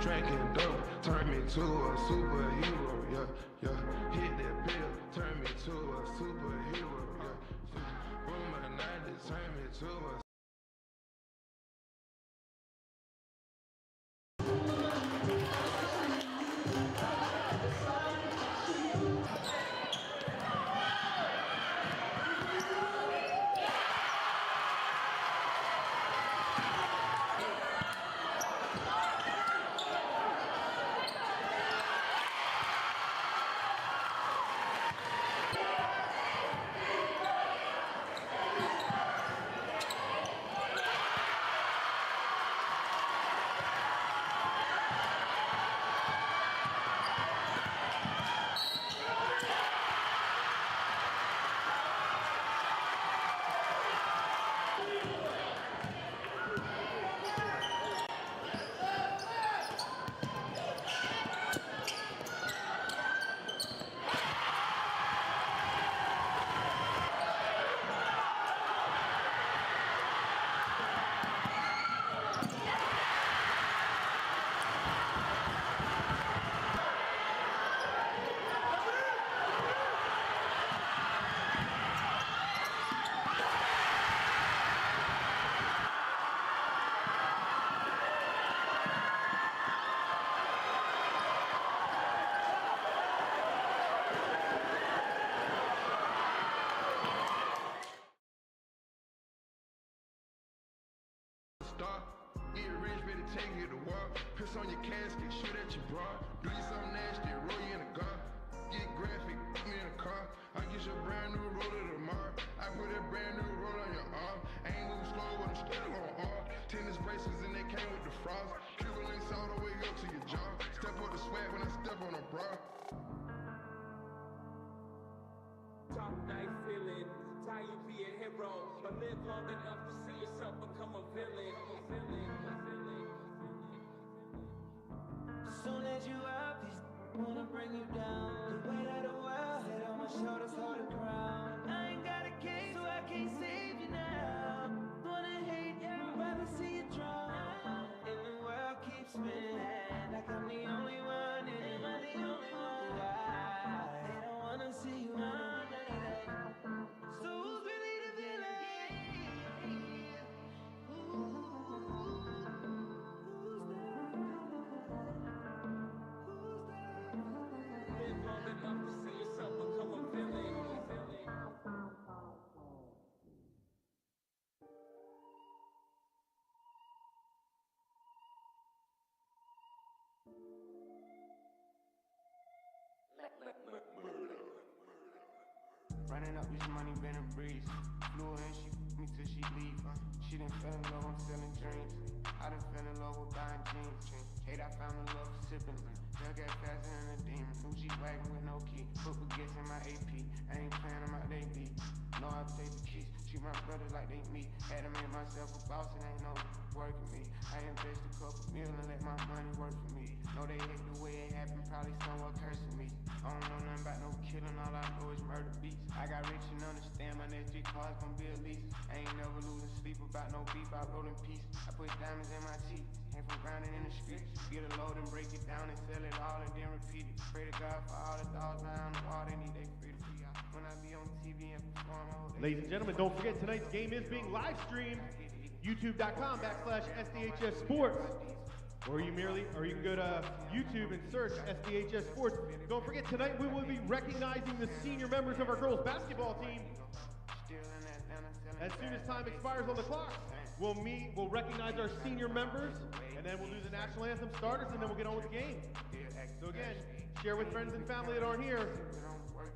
Drinking dope, turn me to a superhero, yeah. Hit that pill, turn me to a superhero, yeah. Boom, my 90s, turn me to a get rich, better take you to walk. Piss on your casket, shoot at your bra. Do you something nasty, roll you in a car. Get graphic, put me in a car. I get you a brand new roller tomorrow. I put a brand new roll on your arm. I ain't moving slow, but I'm still on arm. Tennis bracelets and they came with the frost. Cuban links all the way up to your jaw. Step up the swag when I step on a bra. Top night feeling, tired you be a hero, but live long enough to see yourself become a villain. As soon as you up, these wanna bring you down. The weight of the world, head on my shoulders, hold the crown. I ain't got a case, so I can't save you now. Wanna hate you, rather see you drown. And the world keeps spinning, like I'm the only one, and am I the only one? Why? They don't wanna see you run. So who's really the villain? Who's that? Live long enough to see yourself become a villain. Running up this money been a breeze. Flew her and she f***ed me till she leave. She done fell in love, I'm selling dreams. I done fell in love with buying jeans. Hate I found the love for sipping. Hell got faster than a demon. New G-Wagon with no key. Put baguettes in my AP. I ain't playing them out they beat. No, I take the keys. Treat my brothers like they me. Had to make myself a boss and ain't no working me. I invest a couple million and let my money work for me. Know they hate the way it happened, probably someone cursing me. I don't know nothing about no killing, all I know is murder beats. I got rich and understand my next 3 cars gon' be a lease. I ain't never losing sleep about no beef, I roll in peace. I put diamonds in my teeth, came from grinding in the streets. Get a load and break it down and sell it all and then repeat it. Pray to God for all the dogs around the wall, they need their freedom. When I be on TV and perform, I hope they... Ladies and gentlemen, don't forget tonight's game is being live streamed. YouTube.com/SDHS Sports. Or you can go to YouTube and search SDHS Sports. Don't forget, tonight we will be recognizing the senior members of our girls basketball team. As soon as time expires on the clock, we'll recognize our senior members, and then we'll do the national anthem starters, and then we'll get on with the game. So again, share with friends and family that aren't here.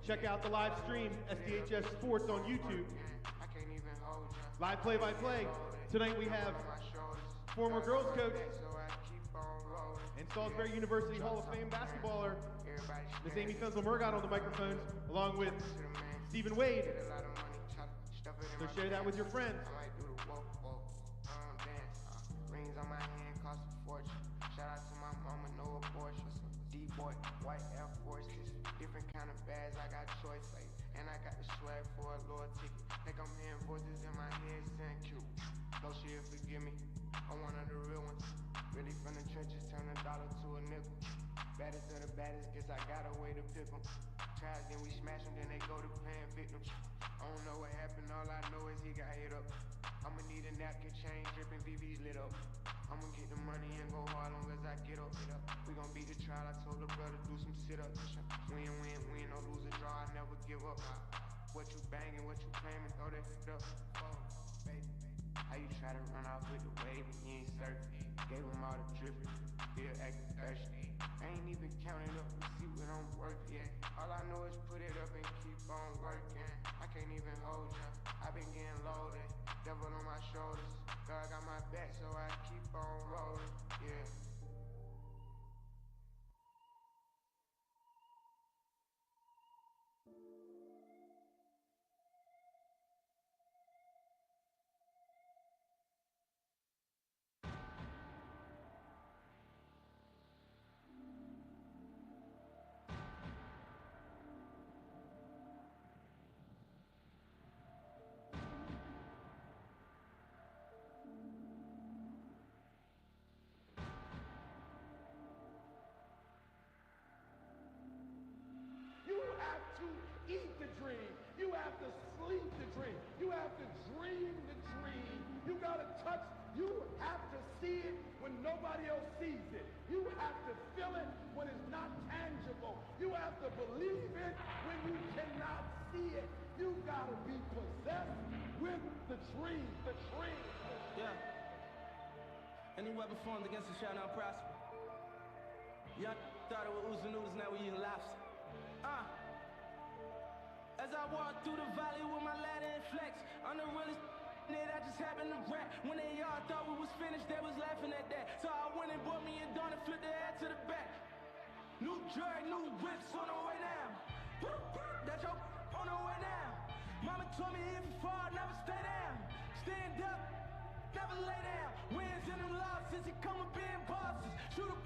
Check out the live stream, SDHS Sports on YouTube. Live play-by-play. Tonight we have former girls coach and Salisbury University Hall of Fame basketballer, Miss Amy Fensel-Murgott on the microphones, along with Stephen Wade. So share that with your friends. Rings on my hand cost a fortune. Shout out to my mama, no abortion. D-boy, white Air Forces, different kind of bags, I got choice like, and I got the swag for a lower ticket. Think I'm hearing voices in my head saying cute. No, she'll forgive me, I'm one of the real ones. Really from the trenches, turn a dollar to a nickel. Baddest of the baddest, guess I got a way to pick 'em. Tries, then we smash 'em, then they go to playing victims. I don't know what happened, all I know is he got hit up. I'ma need a napkin, chain dripping, VV's lit up. I'ma get the money and go hard long as I get up. We gon' beat the trial, I told the brother do some sit-ups. Win, win, win, no lose or draw, I never give up. What you banging, what you claiming, throw that shit up. Oh, baby. How you try to run off with the wave and you ain't surfing? Gave him all the dripping, still acting thirsty. I ain't even counting up to see what I'm worth yet. All I know is put it up and keep on working. I can't even hold ya, I been getting loaded. Devil on my shoulders, God got my back, so I keep on rolling, yeah. You have to eat the dream. You have to sleep the dream. You have to dream the dream. You gotta touch, you have to see it when nobody else sees it. You have to feel it when it's not tangible. You have to believe it when you cannot see it. You gotta be possessed with the dream, the dream. Yeah. Any weapon formed against us shall not prosper. Y'all started with ooze and noodles, now we eating lobster. As I walk through the valley with my ladder and flex, I'm the realest nigga that just happened to rap. When they all thought we was finished, they was laughing at that. So I went and bought me a dawn and flipped the head to the back. New drag, new whips on the way down. That's your on the way down. Mama told me if you fall, never stay down. Stand up, never lay down. Wins and them losses, it come with being bosses. Shoot a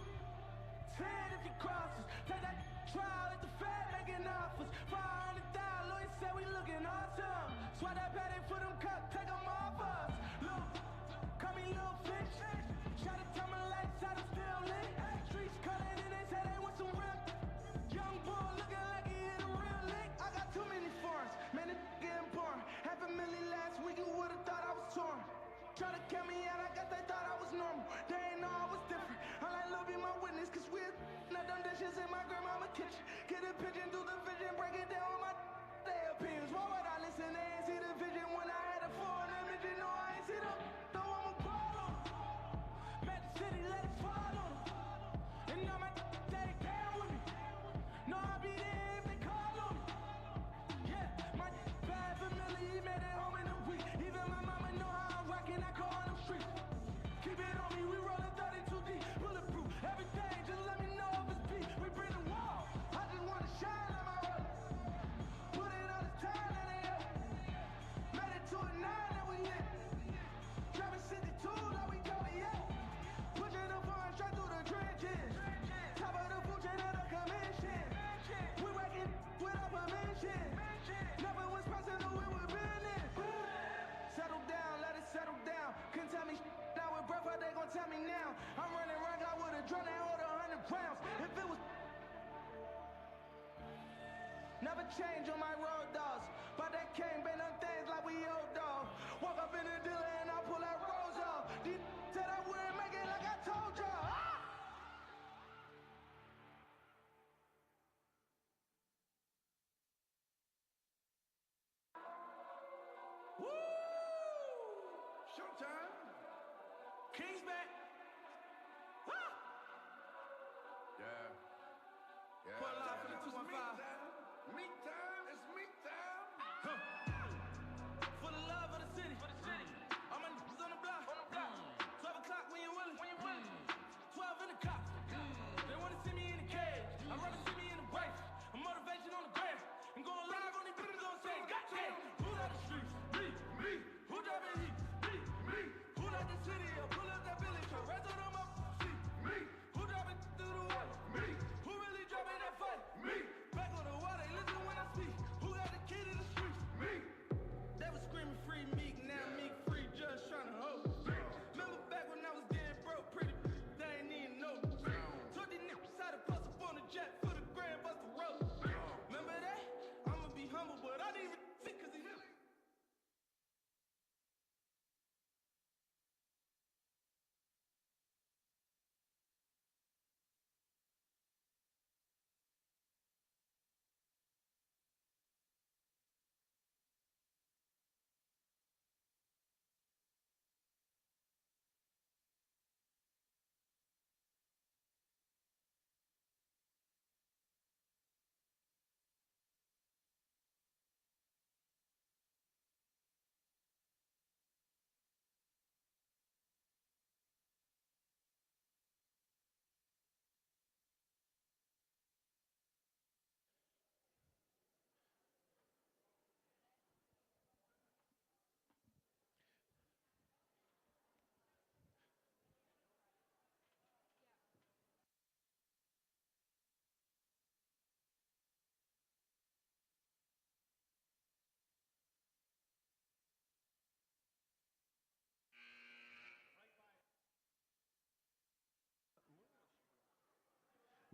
10 if you crosses. Take that trial at the Fed making offers. 500,000, lawyer said we looking awesome. Swat that pattern for them cuts, take them off us. Look, call me little fish. Try to tell my lights out, I'm still lit. Streets calling and they say they want some real. Young boy looking like he hit a real lick. I got too many foreigns, man, it getting boring. $500,000 last week, you would've thought I was torn. Try to count me out, I guess they thought I was normal. They ain't know I was different. I like love be my witness, cause we're not done dishes in my grandmama's kitchen. Get a pigeon through the vision, break it down with my their opinions. Why would I listen? They ain't see the vision when I had a foreign image. You know I ain't see them. Throw them a ball on them. Met the city, let it fall on them. And now my daddy down with me. No, I'll be there if they call on me. Yeah, my bad familiar, he made it home in a week. Even my mama know how I'm rocking, I call on them streets. Keep it on me, we rollin' 32 deep. Bulletproof, everything, just let me know if it's beat. We bring the wall, I just wanna shine on my road. Put it on the time that they up. Made it to a 9 that we lit. Travis 62 that we go, yeah. Pushing the phone straight through the trenches. Top of the food chain of the commission. We working without permission. Never was personal, we were business. Settle down, let it settle down. Couldn't tell me now with breath, how they gon' tell me now? I'm running around, I would've drawn that hold 100 pounds. If it was never change on my road dogs. But they can't bend on things like we old dogs. Walk up in the dealer and I pull that rose off. These said I wouldn't make it like I told y'all. Woo! Showtime. King's back. Yeah. Yeah. Put a line for the 215. Meat time, it's meat time. For the love of the city. All my niggas on the block. 12 o'clock when you're willing. 12 in the cop. They wanna see me in the cage. I'd rather see me in the race. I'm motivation on the gram. I'm going live on these bitches on stage. Goddamn. Who out the streets? Me. Who driving heat? Me. Who out the city? Or pull up that village. Or rest of them up. See. Me. Who driving through the water? Me. Who really driving that fight? Me. Back on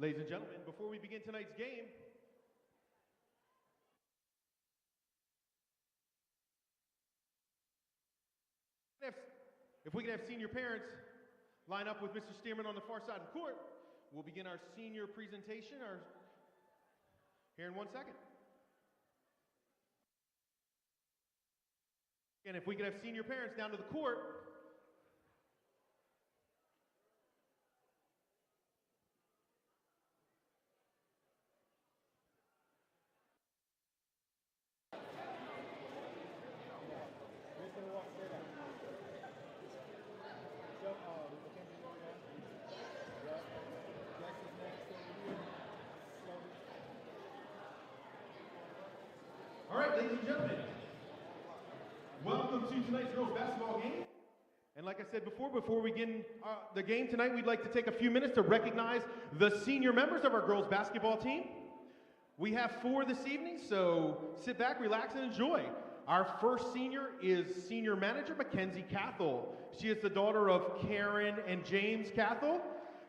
Ladies and gentlemen, before we begin tonight's game, if we can have senior parents line up with Mr. Stearman on the far side of the court, we'll begin our senior presentation here in 1 second. And if we could have senior parents down to the court. All right, ladies and gentlemen, welcome to tonight's girls basketball game. And like I said before we begin the game tonight, we'd like to take a few minutes to recognize the senior members of our girls basketball team. We have 4 this evening, so sit back, relax, and enjoy. Our first senior is senior manager Mackenzie Cathell. She is the daughter of Karen and James Cathell.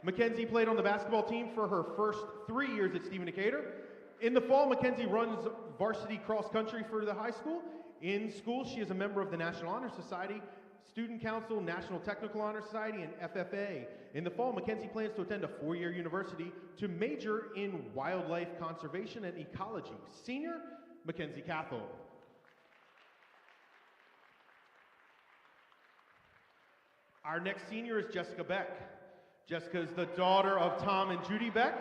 Mackenzie played on the basketball team for her first 3 years at Stephen Decatur. In the fall, Mackenzie runs varsity cross country for the high school. In school, she is a member of the National Honor Society, Student Council, National Technical Honor Society, and FFA. In the fall, Mackenzie plans to attend a 4-year university to major in wildlife conservation and ecology. Senior, Mackenzie Cathell. Our next senior is Jessica Beck. Jessica is the daughter of Tom and Judy Beck.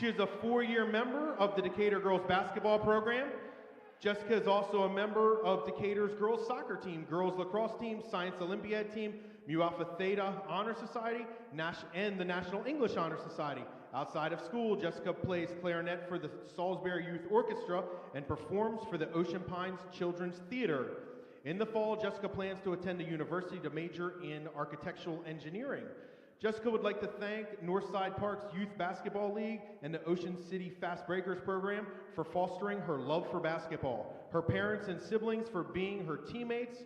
She is a 4-year member of the Decatur girls basketball program. Jessica is also a member of Decatur's girls soccer team, girls lacrosse team, science Olympiad team, Mu Alpha Theta Honor Society, and the National English Honor Society. Outside of school, Jessica plays clarinet for the Salisbury Youth Orchestra and performs for the Ocean Pines Children's Theater. In the fall, Jessica plans to attend a university to major in architectural engineering. Jessica would like to thank Northside Park's Youth Basketball League and the Ocean City Fast Breakers program for fostering her love for basketball, her parents and siblings for being her teammates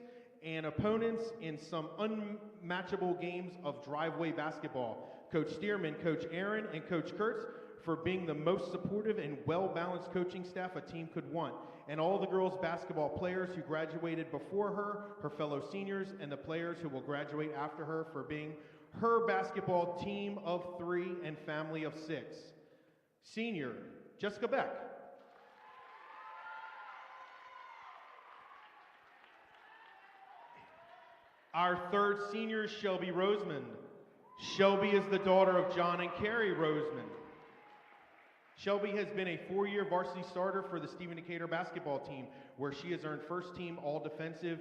and opponents in some unmatchable games of driveway basketball, Coach Stearman, Coach Aaron, and Coach Kurtz for being the most supportive and well-balanced coaching staff a team could want, and all the girls basketball players who graduated before her, her fellow seniors, and the players who will graduate after her for being her basketball team of 3 and family of 6. Senior, Jessica Beck. Our third senior is Shelby Rosemond. Shelby is the daughter of John and Carrie Rosemond. Shelby has been a 4-year varsity starter for the Stephen Decatur basketball team, where she has earned first team all-defensive,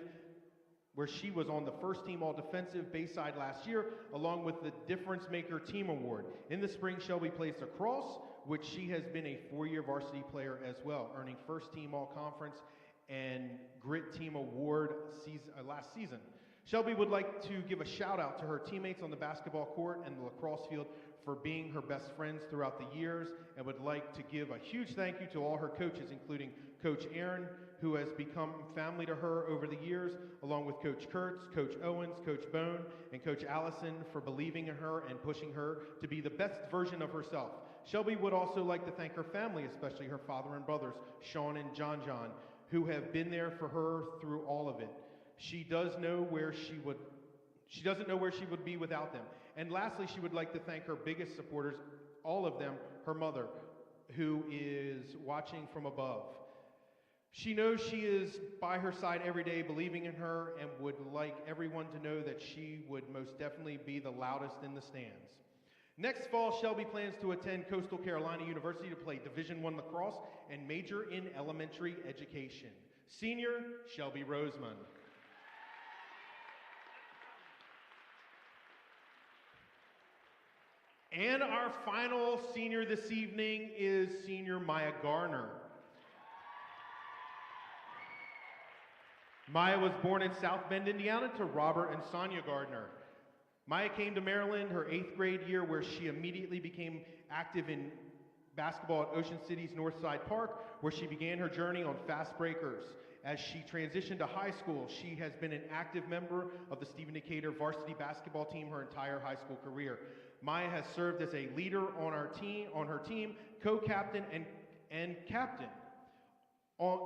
where she was on the first team all-defensive Bayside last year, along with the Difference Maker Team Award. In the spring, Shelby plays lacrosse, which she has been a 4-year varsity player as well, earning first team all-conference and Grit Team Award last season. Shelby would like to give a shout out to her teammates on the basketball court and the lacrosse field for being her best friends throughout the years, and would like to give a huge thank you to all her coaches, including Coach Aaron, who has become family to her over the years, along with Coach Kurtz, Coach Owens, Coach Bone, and Coach Allison for believing in her and pushing her to be the best version of herself. Shelby would also like to thank her family, especially her father and brothers, Sean and John, who have been there for her through all of it. She doesn't know where she would be without them. And lastly, she would like to thank her biggest supporters, all of them, her mother, who is watching from above. She knows she is by her side every day, believing in her, and would like everyone to know that she would most definitely be the loudest in the stands. Next fall, Shelby plans to attend Coastal Carolina University to play Division I lacrosse and major in elementary education. Senior, Shelby Rosemond. And our final senior this evening is senior Maya Garner. Maya was born in South Bend, Indiana to Robert and Sonia Gardner. Maya came to Maryland her 8th grade year, where she immediately became active in basketball at Ocean City's Northside Park, where she began her journey on fast breakers. As she transitioned to high school, she has been an active member of the Stephen Decatur varsity basketball team her entire high school career. Maya has served as a leader on her team, co-captain and captain.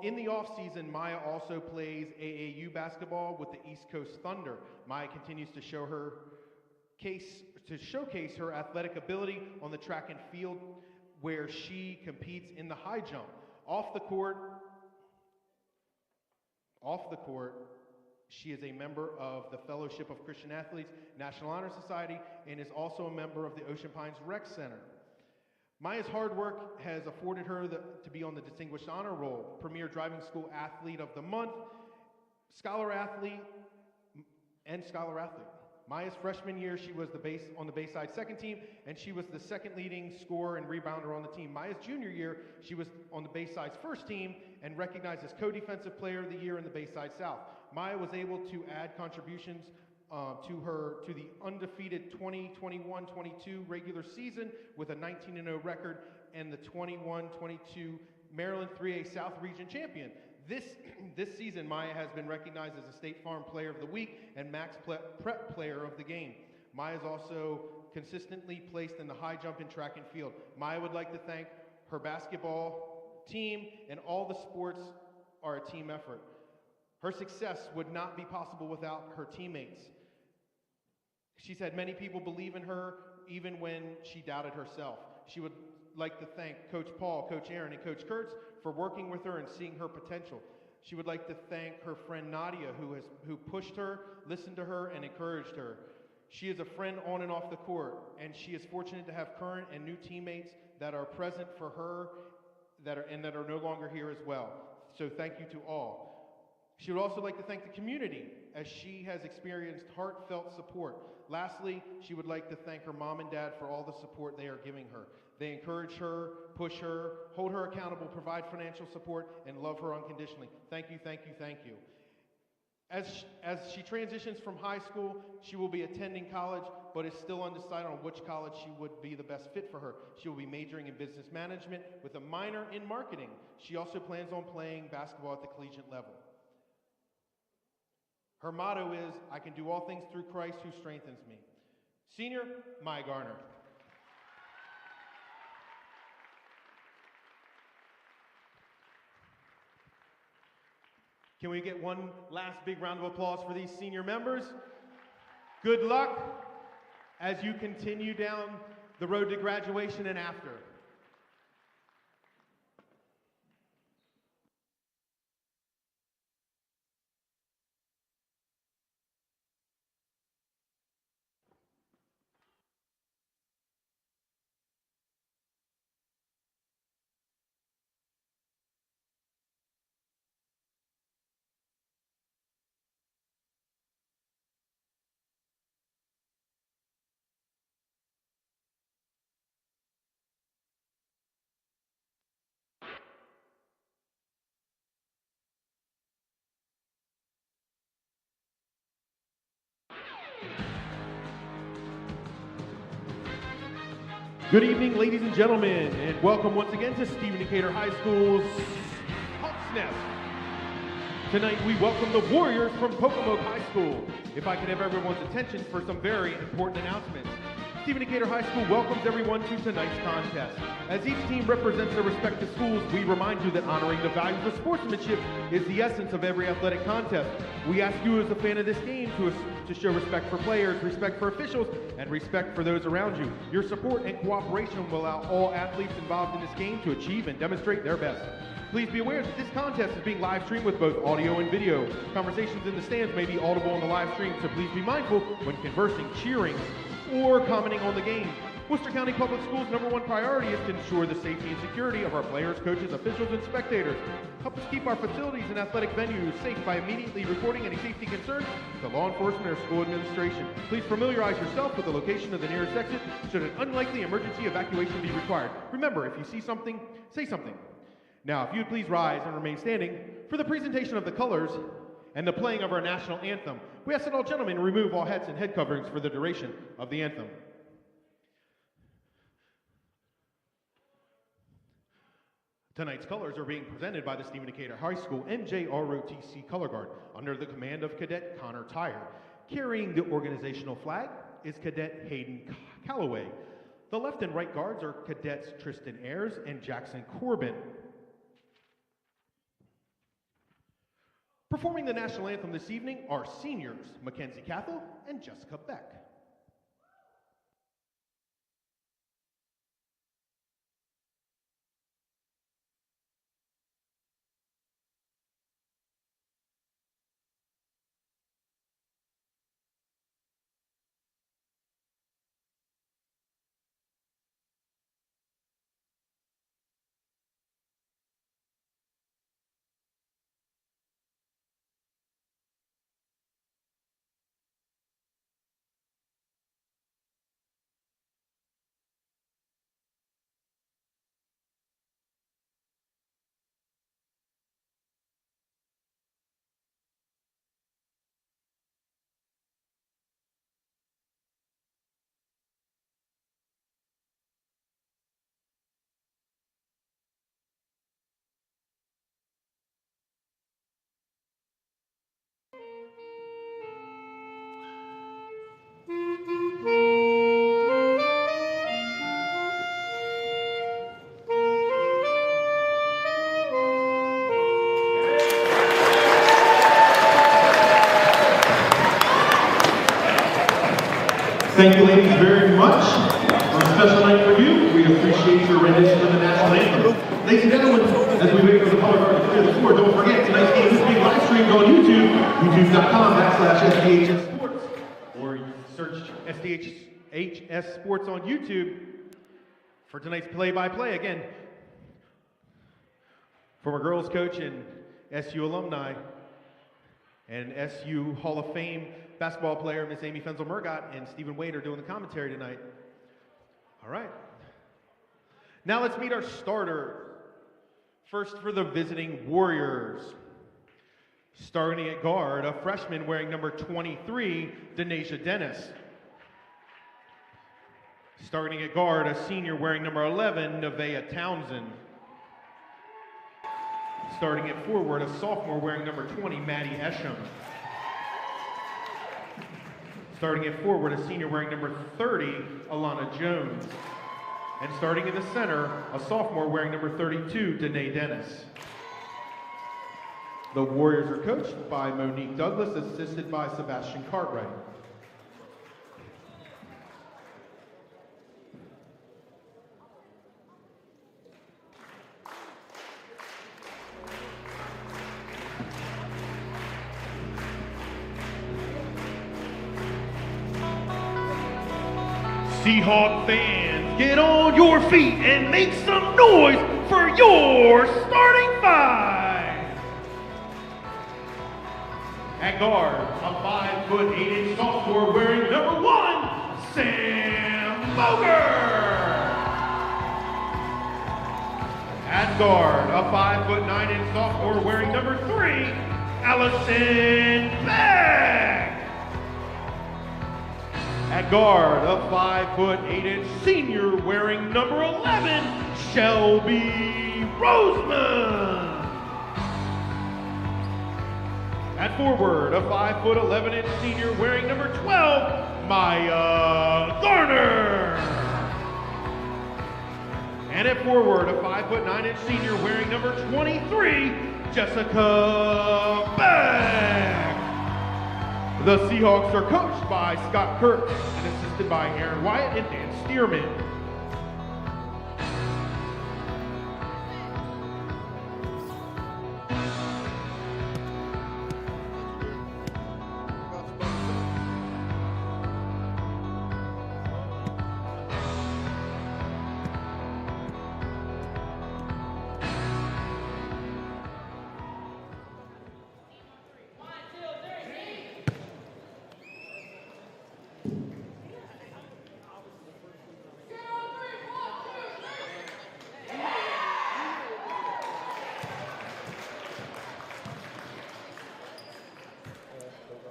In the off-season, Maya also plays AAU basketball with the East Coast Thunder. Maya continues to showcase her athletic ability on the track and field, where she competes in the high jump. Off the court, she is a member of the Fellowship of Christian Athletes, National Honor Society, and is also a member of the Ocean Pines Rec Center. Maya's hard work has afforded her to be on the Distinguished Honor Roll, Premier Driving School Athlete of the Month, Scholar Athlete. Maya's freshman year, she was on the Bayside second team, and she was the second leading scorer and rebounder on the team. Maya's junior year, she was on the Bayside's first team and recognized as co-defensive player of the year in the Bayside South. Maya was able to add contributions to the undefeated 2021-22 regular season with a 19-0 record and the 21-22 Maryland 3A South Region champion. This season, Maya has been recognized as a State Farm Player of the Week and Max Prep Player of the Game. Maya is also consistently placed in the high jump and track and field. Maya would like to thank her basketball team, and all the sports are a team effort. Her success would not be possible without her teammates. She's had many people believe in her even when she doubted herself. She would like to thank Coach Paul, Coach Aaron, and Coach Kurtz for working with her and seeing her potential. She would like to thank her friend Nadia, who pushed her, listened to her, and encouraged her. She is a friend on and off the court, and she is fortunate to have current and new teammates that are present for her that are no longer here as well. So thank you to all. She would also like to thank the community, as she has experienced heartfelt support. Lastly, she would like to thank her mom and dad for all the support they are giving her. They encourage her, push her, hold her accountable, provide financial support, and love her unconditionally. Thank you, thank you, thank you. As she transitions from high school, she will be attending college, but is still undecided on which college she would be the best fit for her. She will be majoring in business management with a minor in marketing. She also plans on playing basketball at the collegiate level. Her motto is, "I can do all things through Christ who strengthens me." Senior, Maya Garner. Can we get one last big round of applause for these senior members? Good luck as you continue down the road to graduation and after. Good evening, ladies and gentlemen, and welcome once again to Stephen Decatur High School's Hawk's Nest. Tonight we welcome the Warriors from Pocomoke High School. If I could have everyone's attention for some very important announcements. Stephen Decatur High School welcomes everyone to tonight's contest. As each team represents their respective schools, we remind you that honoring the values of sportsmanship is the essence of every athletic contest. We ask you as a fan of this game to show respect for players, respect for officials, and respect for those around you. Your support and cooperation will allow all athletes involved in this game to achieve and demonstrate their best. Please be aware that this contest is being live streamed with both audio and video. Conversations in the stands may be audible on the live stream, so please be mindful when conversing, cheering, or commenting on the game. Worcester County Public Schools' #1 priority is to ensure the safety and security of our players, coaches, officials, and spectators. Help us keep our facilities and athletic venues safe by immediately reporting any safety concerns to law enforcement or school administration. Please familiarize yourself with the location of the nearest exit should an unlikely emergency evacuation be required. Remember, if you see something, say something. Now, if you'd please rise and remain standing for the presentation of the colors and the playing of our national anthem. We ask that all gentlemen remove all hats and head coverings for the duration of the anthem. Tonight's colors are being presented by the Stephen Decatur High School NJROTC Color Guard under the command of Cadet Connor Tyre. Carrying the organizational flag is Cadet Hayden Calloway. The left and right guards are Cadets Tristan Ayers and Jackson Corbin. Performing the national anthem this evening are seniors Mackenzie Cathell and Jessica Beck. Thank you, ladies, very much. On a special night for you, we appreciate your rendition of the national anthem. Ladies and gentlemen, as we wait for the color guard to clear the floor, don't forget, tonight's game is being live streamed on YouTube, youtube.com/SDHS Sports, or search SDHS Sports on YouTube for tonight's play-by-play. Again, former girls coach and SU alumni and SU Hall of Fame basketball player, Miss Amy Fenzel-Murgott, and Stephen Wade are doing the commentary tonight. All right. Now let's meet our starter. First for the visiting Warriors. Starting at guard, a freshman wearing number 23, Denasia Dennis. Starting at guard, a senior wearing number 11, Nevaeh Townsend. Starting at forward, a sophomore wearing number 20, Maddie Esham. Starting at forward, a senior wearing number 30, Alana Jones. And starting in the center, a sophomore wearing number 32, Danae Dennis. The Warriors are coached by Monique Douglas, assisted by Sebastian Cartwright. Seahawk fans, get on your feet and make some noise for your starting five. At guard, a 5'8" sophomore wearing number 1, Sam Boger. At guard, a 5'9" sophomore wearing number 3, Allison Beck. At guard, a 5'8" senior wearing number 11, Shelby Roseman. At forward, a 5'11" senior wearing number 12, Maya Garner. And at forward, a 5'9" senior wearing number 23, Jessica Beck. The Seahawks are coached by Scott Kurtz and assisted by Aaron Wyatt and Dan Stearman.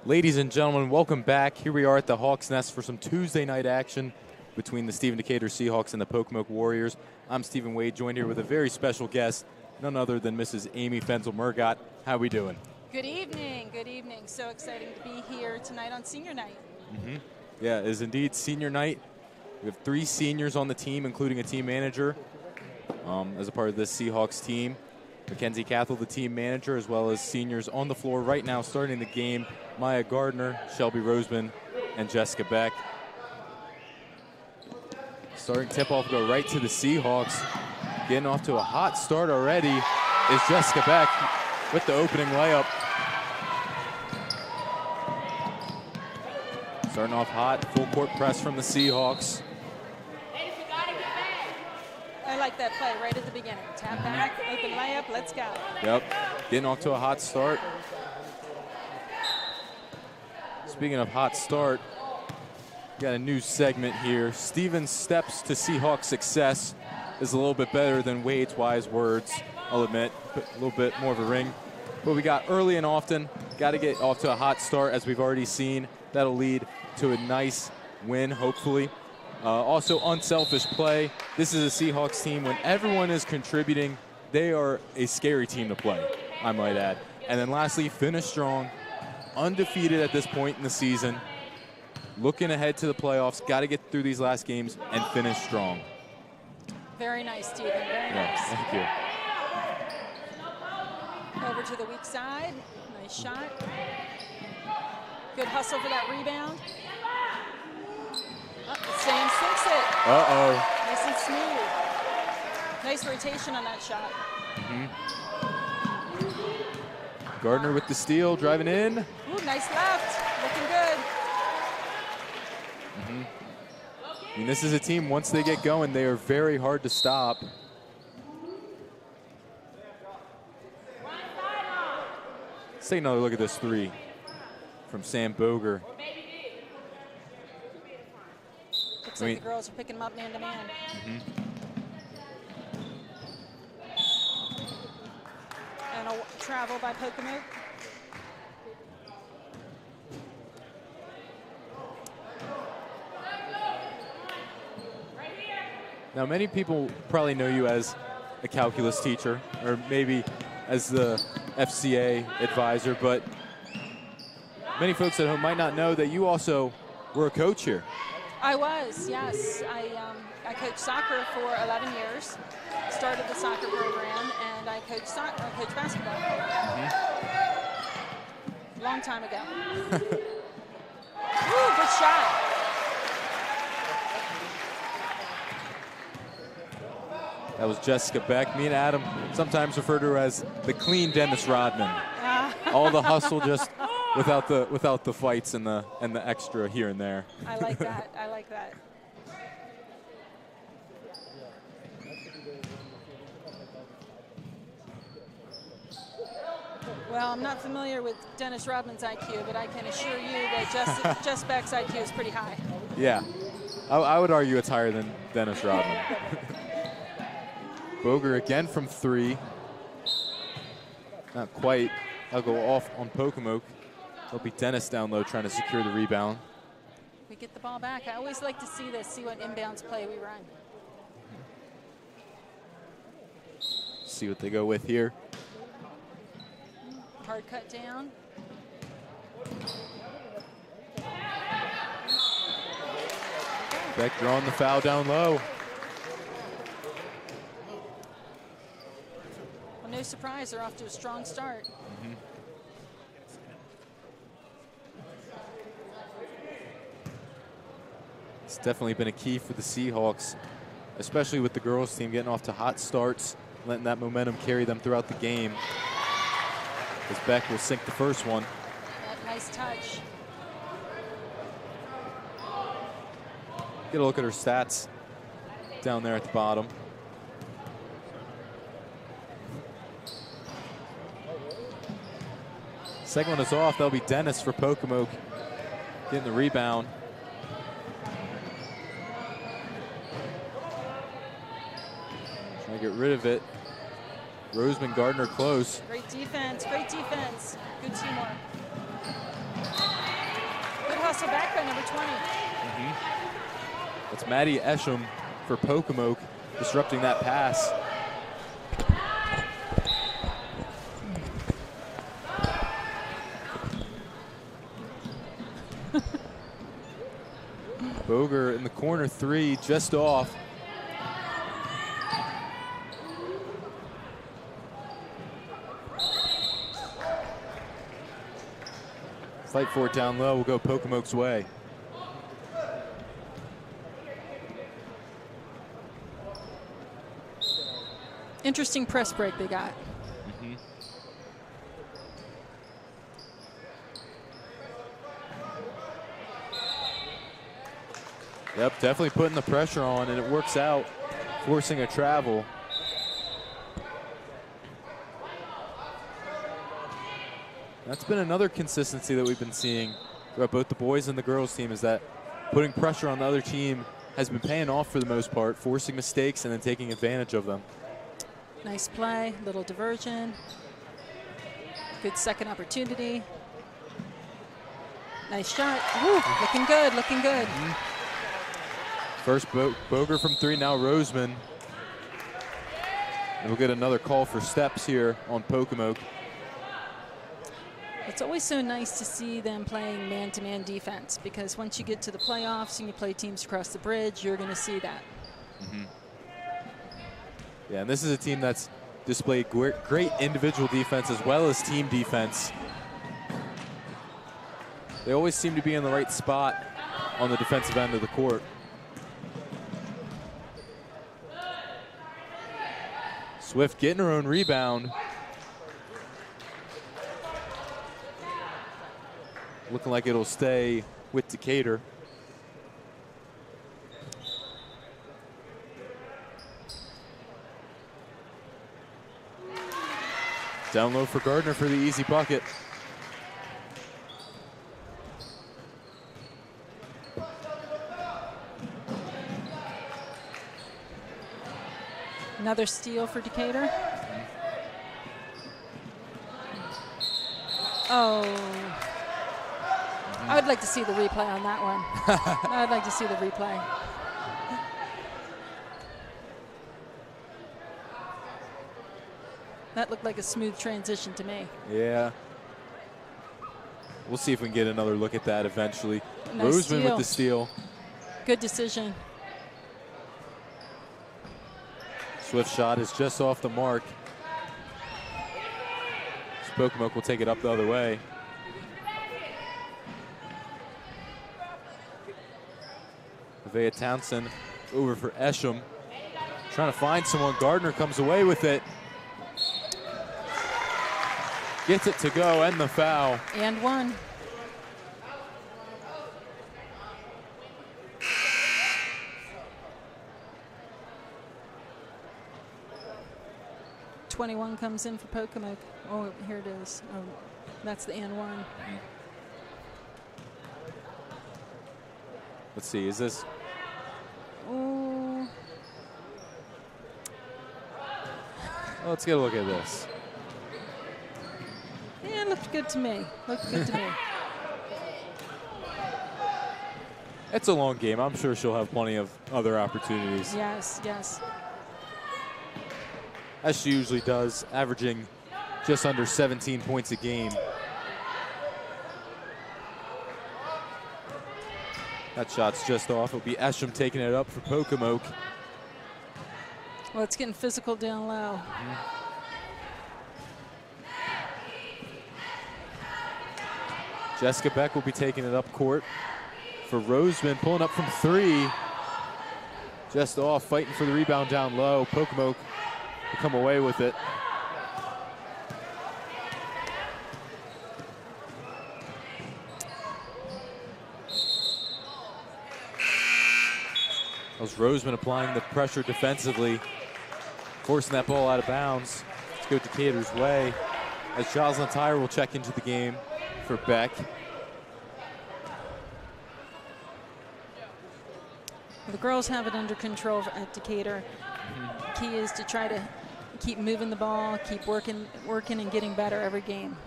Ladies and gentlemen, welcome back. Here we are at the Hawks Nest for some Tuesday night action between the Stephen Decatur Seahawks and the Pocomoke Warriors. I'm Stephen Wade, joined here with a very special guest, none other than Mrs. Amy Fenzel-Murgott. How we doing? Good evening, good evening. So exciting to be here tonight on senior night. Yeah, it is indeed senior night. We have 3 seniors on the team, including a team manager, as a part of this Seahawks team. Mackenzie Cathell, the team manager, as well as seniors on the floor right now starting the game. Maya Gardner, Shelby Roseman, and Jessica Beck. Starting tip-off go right to the Seahawks. Getting off to a hot start already is Jessica Beck with the opening layup. Starting off hot, full court press from the Seahawks. I like that play right at the beginning. Tap back, open layup, let's go. Yep, getting off to a hot start. Speaking of hot start, got a new segment here. Steven's steps to Seahawks success is a little bit better than Wade's wise words, I'll admit. A little bit more of a ring. But we got early and often. Got to get off to a hot start, as we've already seen. That'll lead to a nice win, hopefully. Also, unselfish play. This is a Seahawks team. When everyone is contributing, they are a scary team to play, I might add. And then lastly, finish strong. Undefeated at this point in the season. Looking ahead to the playoffs. Got to get through these last games and finish strong. Very nice, Steven. Very nice. Thank you. Over to the weak side. Nice shot. Good hustle for that rebound. Sam sinks it. Uh-oh. Nice and smooth. Nice rotation on that shot. Gardner with the steal, driving in. Ooh, nice left. Looking good. I mean, this is a team, once they get going, they are very hard to stop. Let's take another look at this 3 from Sam Boger. Looks like the girls are picking them up man to man. And a travel by Pocomoke. Now, many people probably know you as a calculus teacher, or maybe as the FCA advisor, but many folks at home might not know that you also were a coach here. I was, yes. I coached soccer for 11 years. Started the soccer program, and I coached basketball. Long time ago. Ooh, good shot. That was Jessica Beck. Me and Adam sometimes refer to her as the clean Dennis Rodman. All the hustle, just without the fights and the extra here and there. I like that. I like that. Well, I'm not familiar with Dennis Rodman's IQ, but I can assure you that Jess Beck's IQ is pretty high. Yeah, I would argue it's higher than Dennis Rodman. Boger again from 3. Not quite. I'll go off on Pocomoke. It'll be Dennis down low trying to secure the rebound. We get the ball back. I always like to see this, see what inbounds play we run. See what they go with here. Hard cut down. Beck drawing the foul down low. Well, no surprise, they're off to a strong start. It's definitely been a key for the Seahawks, especially with the girls team getting off to hot starts, letting that momentum carry them throughout the game. As Beck will sink the first one. Nice touch. Get a look at her stats down there at the bottom. Second one is off. That'll be Dennis for Pocomoke getting the rebound. Trying to get rid of it. Roseman Gardner close. Great defense, great defense. Good teamwork. Good hustle back by number 20. That's Maddie Esham for Pocomoke, disrupting that pass. Boger in the corner 3, just off. Fight for it down low will go Pocomoke's way. Interesting press break they got. Yep, definitely putting the pressure on, and it works out, forcing a travel. That's been another consistency that we've been seeing throughout both the boys and the girls team, is that putting pressure on the other team has been paying off for the most part, forcing mistakes and then taking advantage of them. Nice play, little diversion. Good second opportunity. Nice shot. Woo, looking good, looking good. First Boger from 3, now Roseman. And we'll get another call for steps here on Pocomoke. It's always so nice to see them playing man-to-man defense, because once you get to the playoffs and you play teams across the bridge, you're going to see that. Yeah, and this is a team that's displayed great individual defense as well as team defense. They always seem to be in the right spot on the defensive end of the court. Swift getting her own rebound. Looking like it'll stay with Decatur. Down low for Gardner for the easy bucket. Another steal for Decatur. Oh. I would like to see the replay on that one. I'd like to see the replay. That looked like a smooth transition to me. Yeah. We'll see if we can get another look at that eventually. Nice Roseman steal. with the steal. Good decision. Swift shot is just off the mark. Pocomoke will take it up the other way. Nevaeh Townsend over for Esham. Trying to find someone. Gardner comes away with it. Gets it to go, and the foul. And one. '21 comes in for Pocomoke. Oh, here it is. Oh, that's the and one. Let's see, is this? Oh. Let's get a look at this. Yeah, looked good to me. Looked good to me. It's a long game. I'm sure she'll have plenty of other opportunities. Yes, yes. As she usually does, averaging just under 17 points a game. That shot's just off. It'll be Esham taking it up for Pocomoke. Well, it's getting physical down low. Jessica Beck will be taking it up court for Roseman, pulling up from 3. Just off, fighting for the rebound down low. Pocomoke will come away with it. That was Roseman applying the pressure defensively, forcing that ball out of bounds. Let's go Decatur's way, as Jocelyn Tyre will check into the game for Beck. The girls have it under control at Decatur. The key is to try to keep moving the ball, keep working and getting better every game.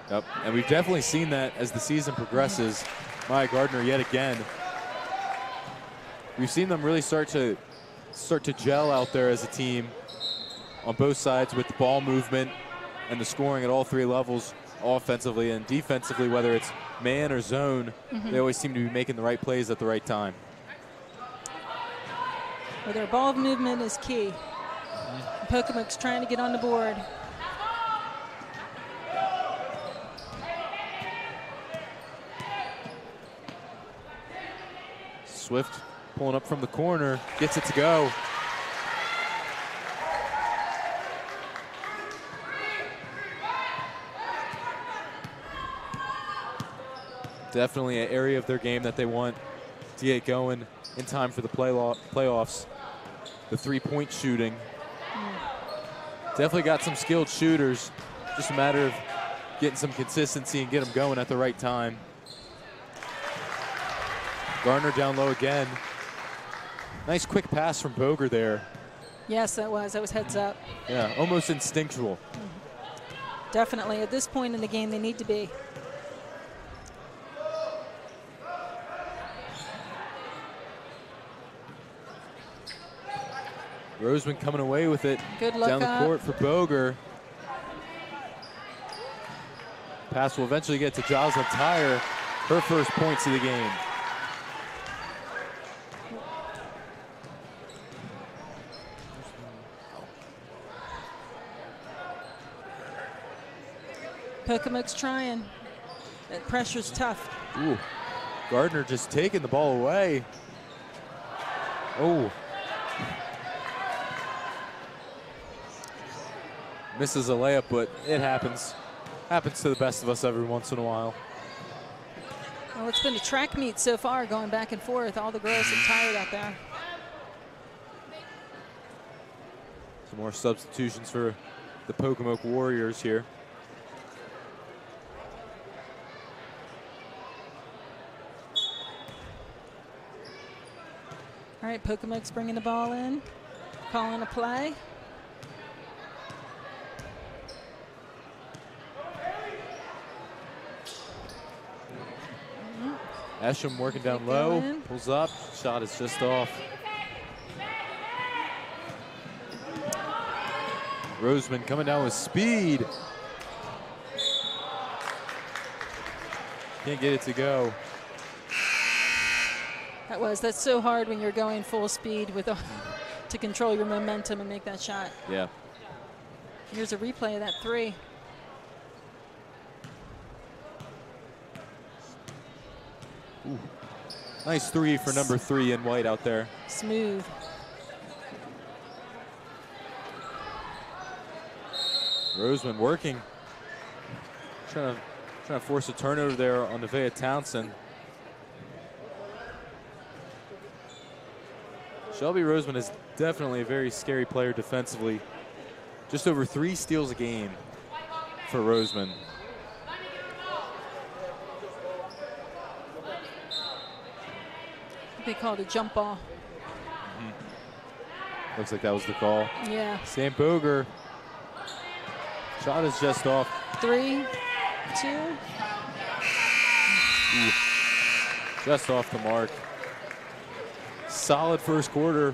Yep, and we've definitely seen that as the season progresses. Maya Gardner yet again. We've seen them really start to gel out there as a team on both sides with the ball movement and the scoring at all 3 levels, offensively and defensively, whether it's man or zone, they always seem to be making the right plays at the right time. Well, their ball movement is key. Pocomoke's trying to get on the board. Swift pulling up from the corner, gets it to go. Definitely an area of their game that they want to get going in time for the playoffs. The three-point shooting. Definitely got some skilled shooters. Just a matter of getting some consistency and get them going at the right time. Gardner down low again. Nice quick pass from Boger there. Yes, that was heads up. Yeah, almost instinctual. Definitely. At this point in the game, they need to be. Roseman coming away with it. Good look down the up. court for Boger. Pass will eventually get to Jocelyn Tyre. Her first points of the game. Pocomoke's trying. That pressure's tough. Ooh, Gardner just taking the ball away. Oh. Misses a layup, but it happens. Happens to the best of us every once in a while. Well, it's been a track meet so far, going back and forth. All the girls are tired out there. Some more substitutions for the Pocomoke Warriors here. All right, Pocomoke's bringing the ball in, calling a play. Esham working down low, pulls up, shot is just off. Roseman coming down with speed. Can't get it to go. That's so hard when you're going full speed with to control your momentum and make that shot. Yeah. Here's a replay of that three. Ooh. Nice three for number 3 in white out there. Smooth. Roseman working. Trying to force a turnover there on Nevaeh Townsend. Shelby Roseman is definitely a very scary player defensively. Just over 3 steals a game for Roseman. They called a jump ball. Looks like that was the call. Yeah. Sam Boger. Shot is just off. 3, 2. Ooh. Just off the mark. Solid first quarter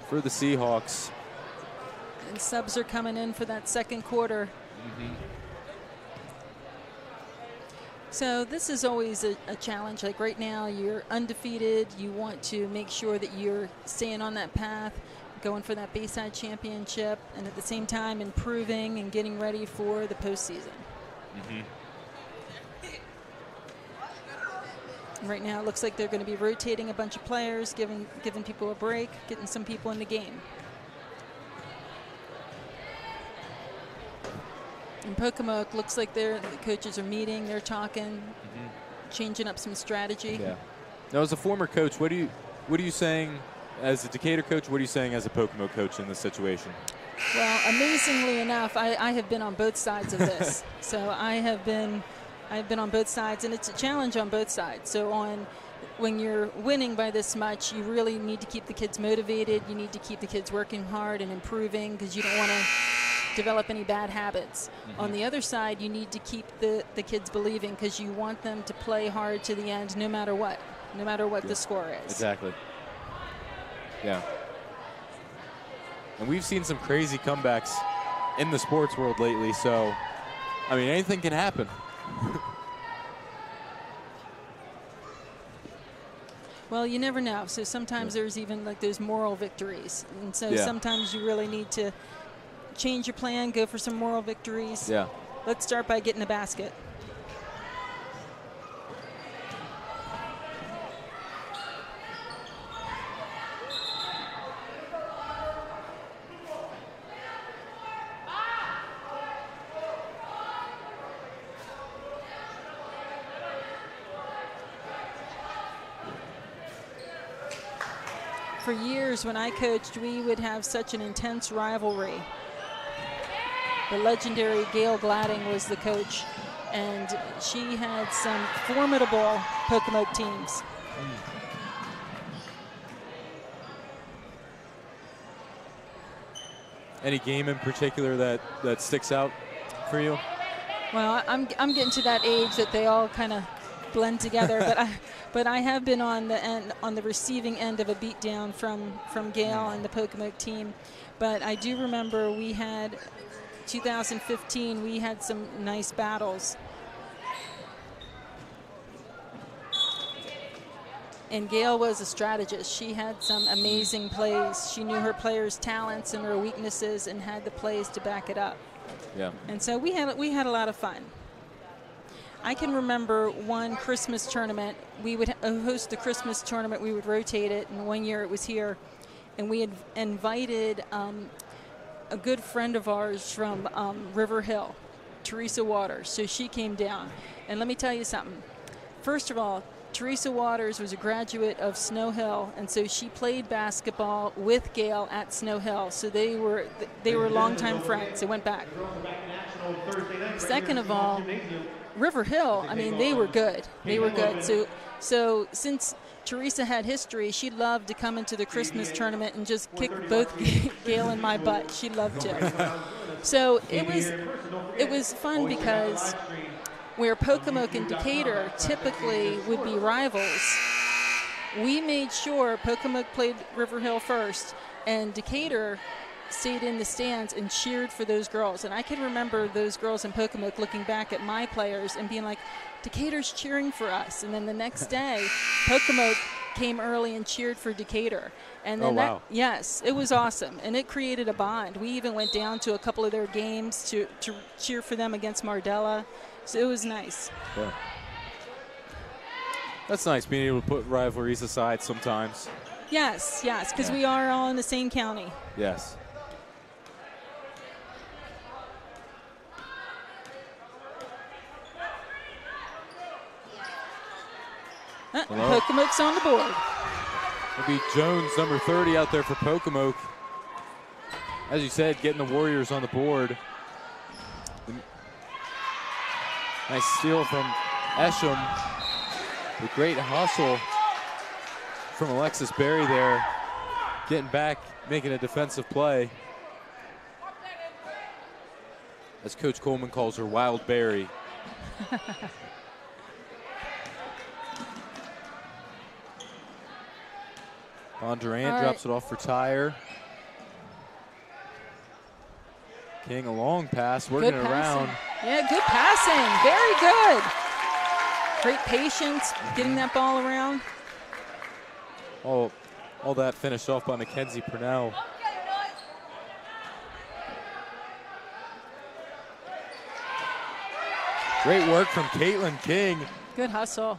for the Seahawks. And subs are coming in for that second quarter. So this is always a challenge. Like right now, you're undefeated. You want to make sure that you're staying on that path, going for that Bayside championship, and at the same time improving and getting ready for the postseason. Right now, it looks like they're going to be rotating a bunch of players, giving people a break, getting some people in the game. And Pocomoke looks like the coaches are meeting, they're talking, changing up some strategy. Yeah. Now, as a former coach, what are you saying as a Decatur coach? What are you saying as a Pocomoke coach in this situation? Well, amazingly enough, I have been on both sides of this. So I've been on both sides, and it's a challenge on both sides. So when you're winning by this much, you really need to keep the kids motivated. You need to keep the kids working hard and improving because you don't want to develop any bad habits. On the other side, you need to keep the kids believing because you want them to play hard to the end no matter what the score is. Exactly. Yeah. And we've seen some crazy comebacks in the sports world lately, so, I mean, anything can happen. Well, you never know. So sometimes there's even like those moral victories. And so Yeah. sometimes you really need to change your plan, go for some moral victories. Yeah. Let's start by getting a basket. For years when I coached, we would have such an intense rivalry. The legendary Gail Gladding was the coach, and she had some formidable Pocomoke teams. Any game in particular that sticks out for you? Well, I'm getting to that age that they all kind of blend together, but I have been on the receiving end of a beatdown from Gail and the Pocomoke team. But I do remember we had 2015. We had some nice battles. And Gail was a strategist. She had some amazing plays. She knew her players' talents and their weaknesses and had the plays to back it up. Yeah. And so we had a lot of fun. I can remember one Christmas tournament. We would host the Christmas tournament. We would rotate it, and one year it was here. And we had invited a good friend of ours from River Hill, Teresa Waters. So she came down. And let me tell you something. First of all, Teresa Waters was a graduate of Snow Hill, and so she played basketball with Gail at Snow Hill. So they were longtime friends. They went back. Second of all, River Hill, I mean, they were good. They were good. So since Teresa had history, she loved to come into the Christmas tournament and just kick both Gail and my butt. She loved to. So it was fun because where Pocomoke and Decatur typically would be rivals, we made sure Pocomoke played River Hill first, and Decatur stayed in the stands and cheered for those girls. And I can remember those girls in Pocomoke looking back at my players and being like, Decatur's cheering for us. And then the next day, Pocomoke came early and cheered for Decatur. And then yes, it was awesome. And it created a bond. We even went down to a couple of their games to cheer for them against Mardella. So it was nice. Yeah. That's nice, being able to put rivalries aside sometimes. Yes, because we are all in the same county. Yes. Pocomoke's on the board. It'll be Jones, number 30, out there for Pocomoke. As you said, getting the Warriors on the board. Nice steal from Esham. The great hustle from Alexis Berry there. Getting back, making a defensive play. As Coach Coleman calls her, Wild Berry. Bondurant drops it off for Tyre. King, a long pass, working it around. Yeah, good passing. Very good. Great patience, getting that ball around. All that finished off by Mackenzie Purnell. Great work from Caitlin King. Good hustle.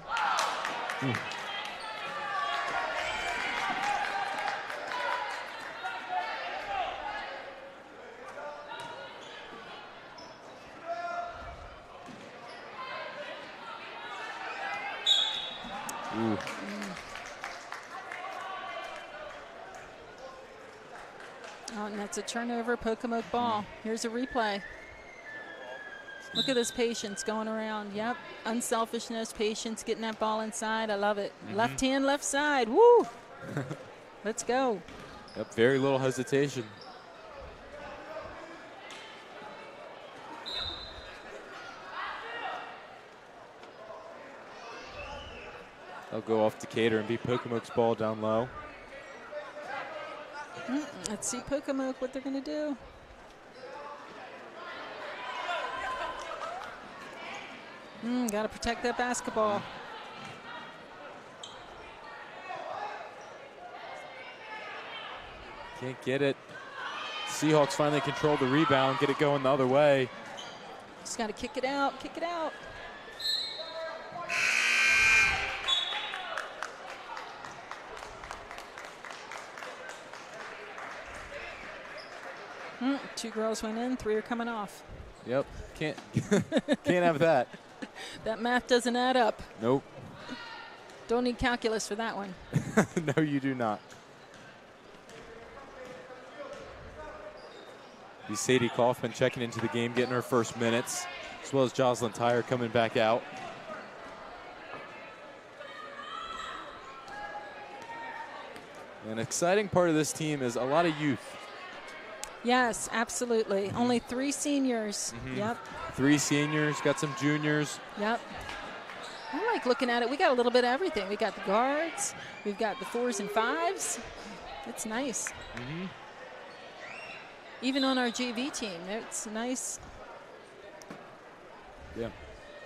Oh, and that's a turnover, Pocomoke ball. Here's a replay. Look at this patience going around. Yep, unselfishness, patience, getting that ball inside. I love it. Left hand, left side. Woo! Let's go. Yep, very little hesitation. They'll go off Decatur and beat Pocomoke's ball down low. Let's see Pocomoke, what they're going to do. Got to protect that basketball. Can't get it. Seahawks finally control the rebound, get it going the other way. Just got to kick it out, kick it out. Two girls went in, 3 are coming off. Yep, can't have that. That math doesn't add up. Nope. Don't need calculus for that one. No, you do not. Sadie Kaufman checking into the game, getting her first minutes, as well as Jocelyn Tyre coming back out. An exciting part of this team is a lot of youth. Yes, absolutely. Only 3 seniors. Yep. 3 seniors, got some juniors. Yep. I like looking at it. We got a little bit of everything. We got the guards. We've got the 4s and 5s. It's nice. Even on our JV team, it's nice. Yeah,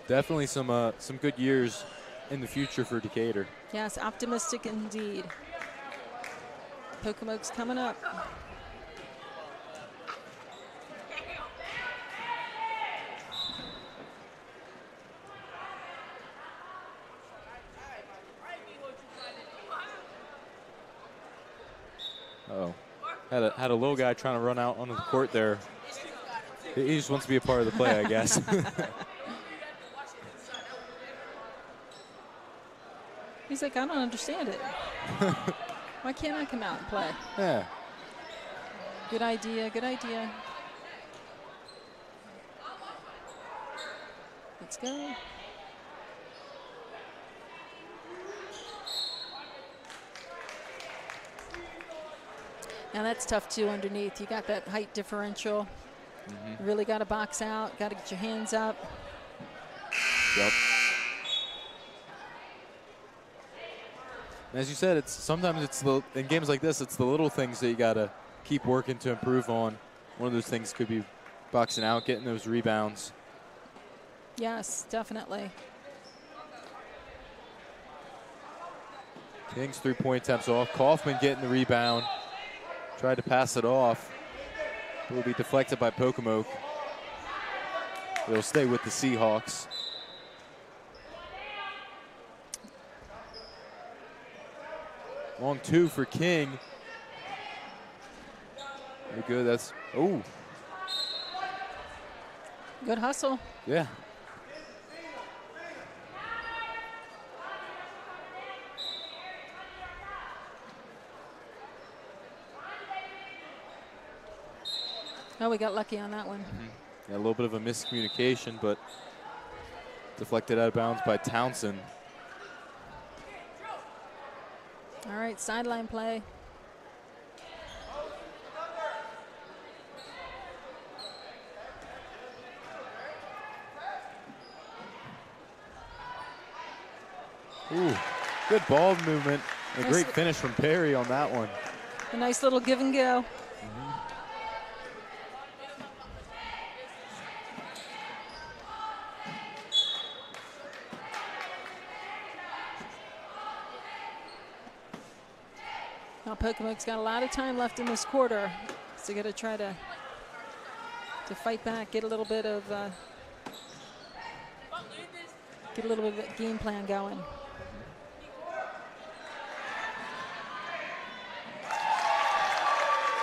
definitely some good years in the future for Decatur. Yes, optimistic indeed. Pocomoke's coming up. Uh-oh. Had a little guy trying to run out onto the court there. He just wants to be a part of the play, I guess. He's like, I don't understand it. Why can't I come out and play? Yeah. Good idea, good idea. Let's go. Now that's tough too underneath. You got that height differential. You really got to box out, got to get your hands up. Yep. And as you said, sometimes in games like this, it's the little things that you got to keep working to improve on. One of those things could be boxing out, getting those rebounds. Yes, definitely. King's 3-point attempts off. Kaufman getting the rebound. Tried to pass it off. It will be deflected by Pocomoke. It'll stay with the Seahawks. Long 2 for King. Very good. That's Good hustle. Yeah. Oh, we got lucky on that one. Yeah, a little bit of a miscommunication, but deflected out of bounds by Townsend. All right, sideline play. Ooh, good ball movement. A great finish from Perry on that one. A nice little give and go. Now Pocomoke's got a lot of time left in this quarter, so got to try to fight back, get a little bit of game plan going.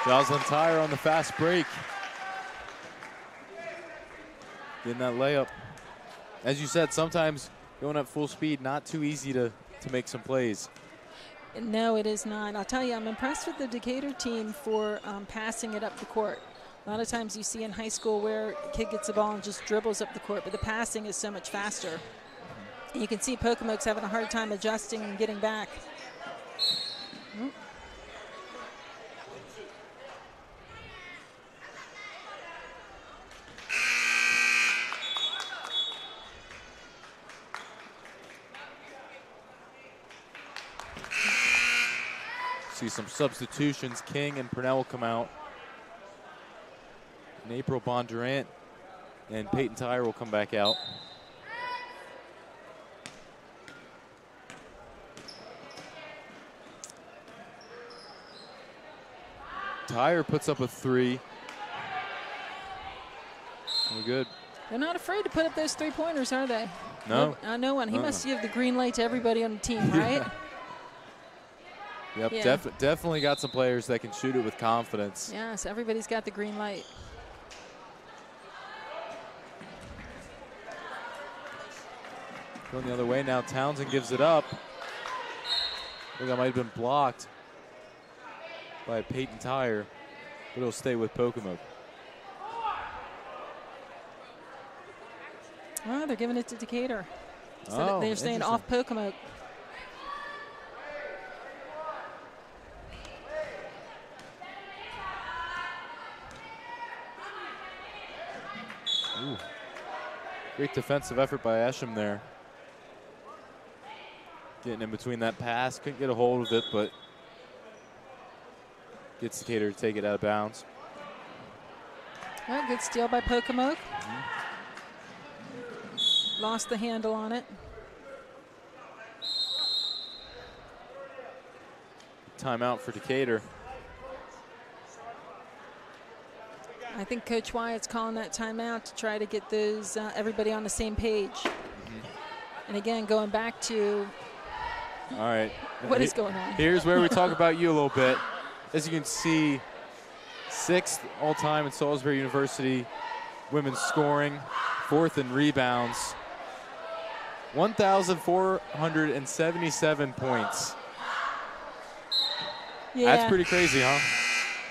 Jocelyn Tyre on the fast break. Getting that layup. As you said, sometimes going at full speed, not too easy to make some plays. No, it is not. I'll tell you, I'm impressed with the Decatur team for passing it up the court. A lot of times you see in high school where a kid gets the ball and just dribbles up the court, but the passing is so much faster. And you can see Pocomoke's having a hard time adjusting and getting back. See some substitutions. King and Purnell will come out. And April Bondurant and Peyton Tyre will come back out. Tyre puts up a 3. We're good. They're not afraid to put up those 3-pointers, are they? No. No one. He must give the green light to everybody on the team, right? Yep, Yeah. definitely got some players that can shoot it with confidence. Yes, everybody's got the green light. Going the other way now, Townsend gives it up. I think that might have been blocked by Peyton Tyre, but it'll stay with Pocomoke. Oh, they're giving it to Decatur. So Oh, they're staying interesting. off Pocomoke. Ooh. Great defensive effort by Esham there. Getting in between that pass, couldn't get a hold of it, but gets Decatur to take it out of bounds. Oh, good steal by Pocomoke. Lost the handle on it. Timeout for Decatur. I think Coach Wyatt's calling that timeout to try to get those everybody on the same page. And again, going back to All right. what is going on. Here's where we talk about you a little bit. As you can see, 6th all-time in Salisbury University women's scoring, 4th in rebounds, 1,477 points. Yeah. That's pretty crazy, huh?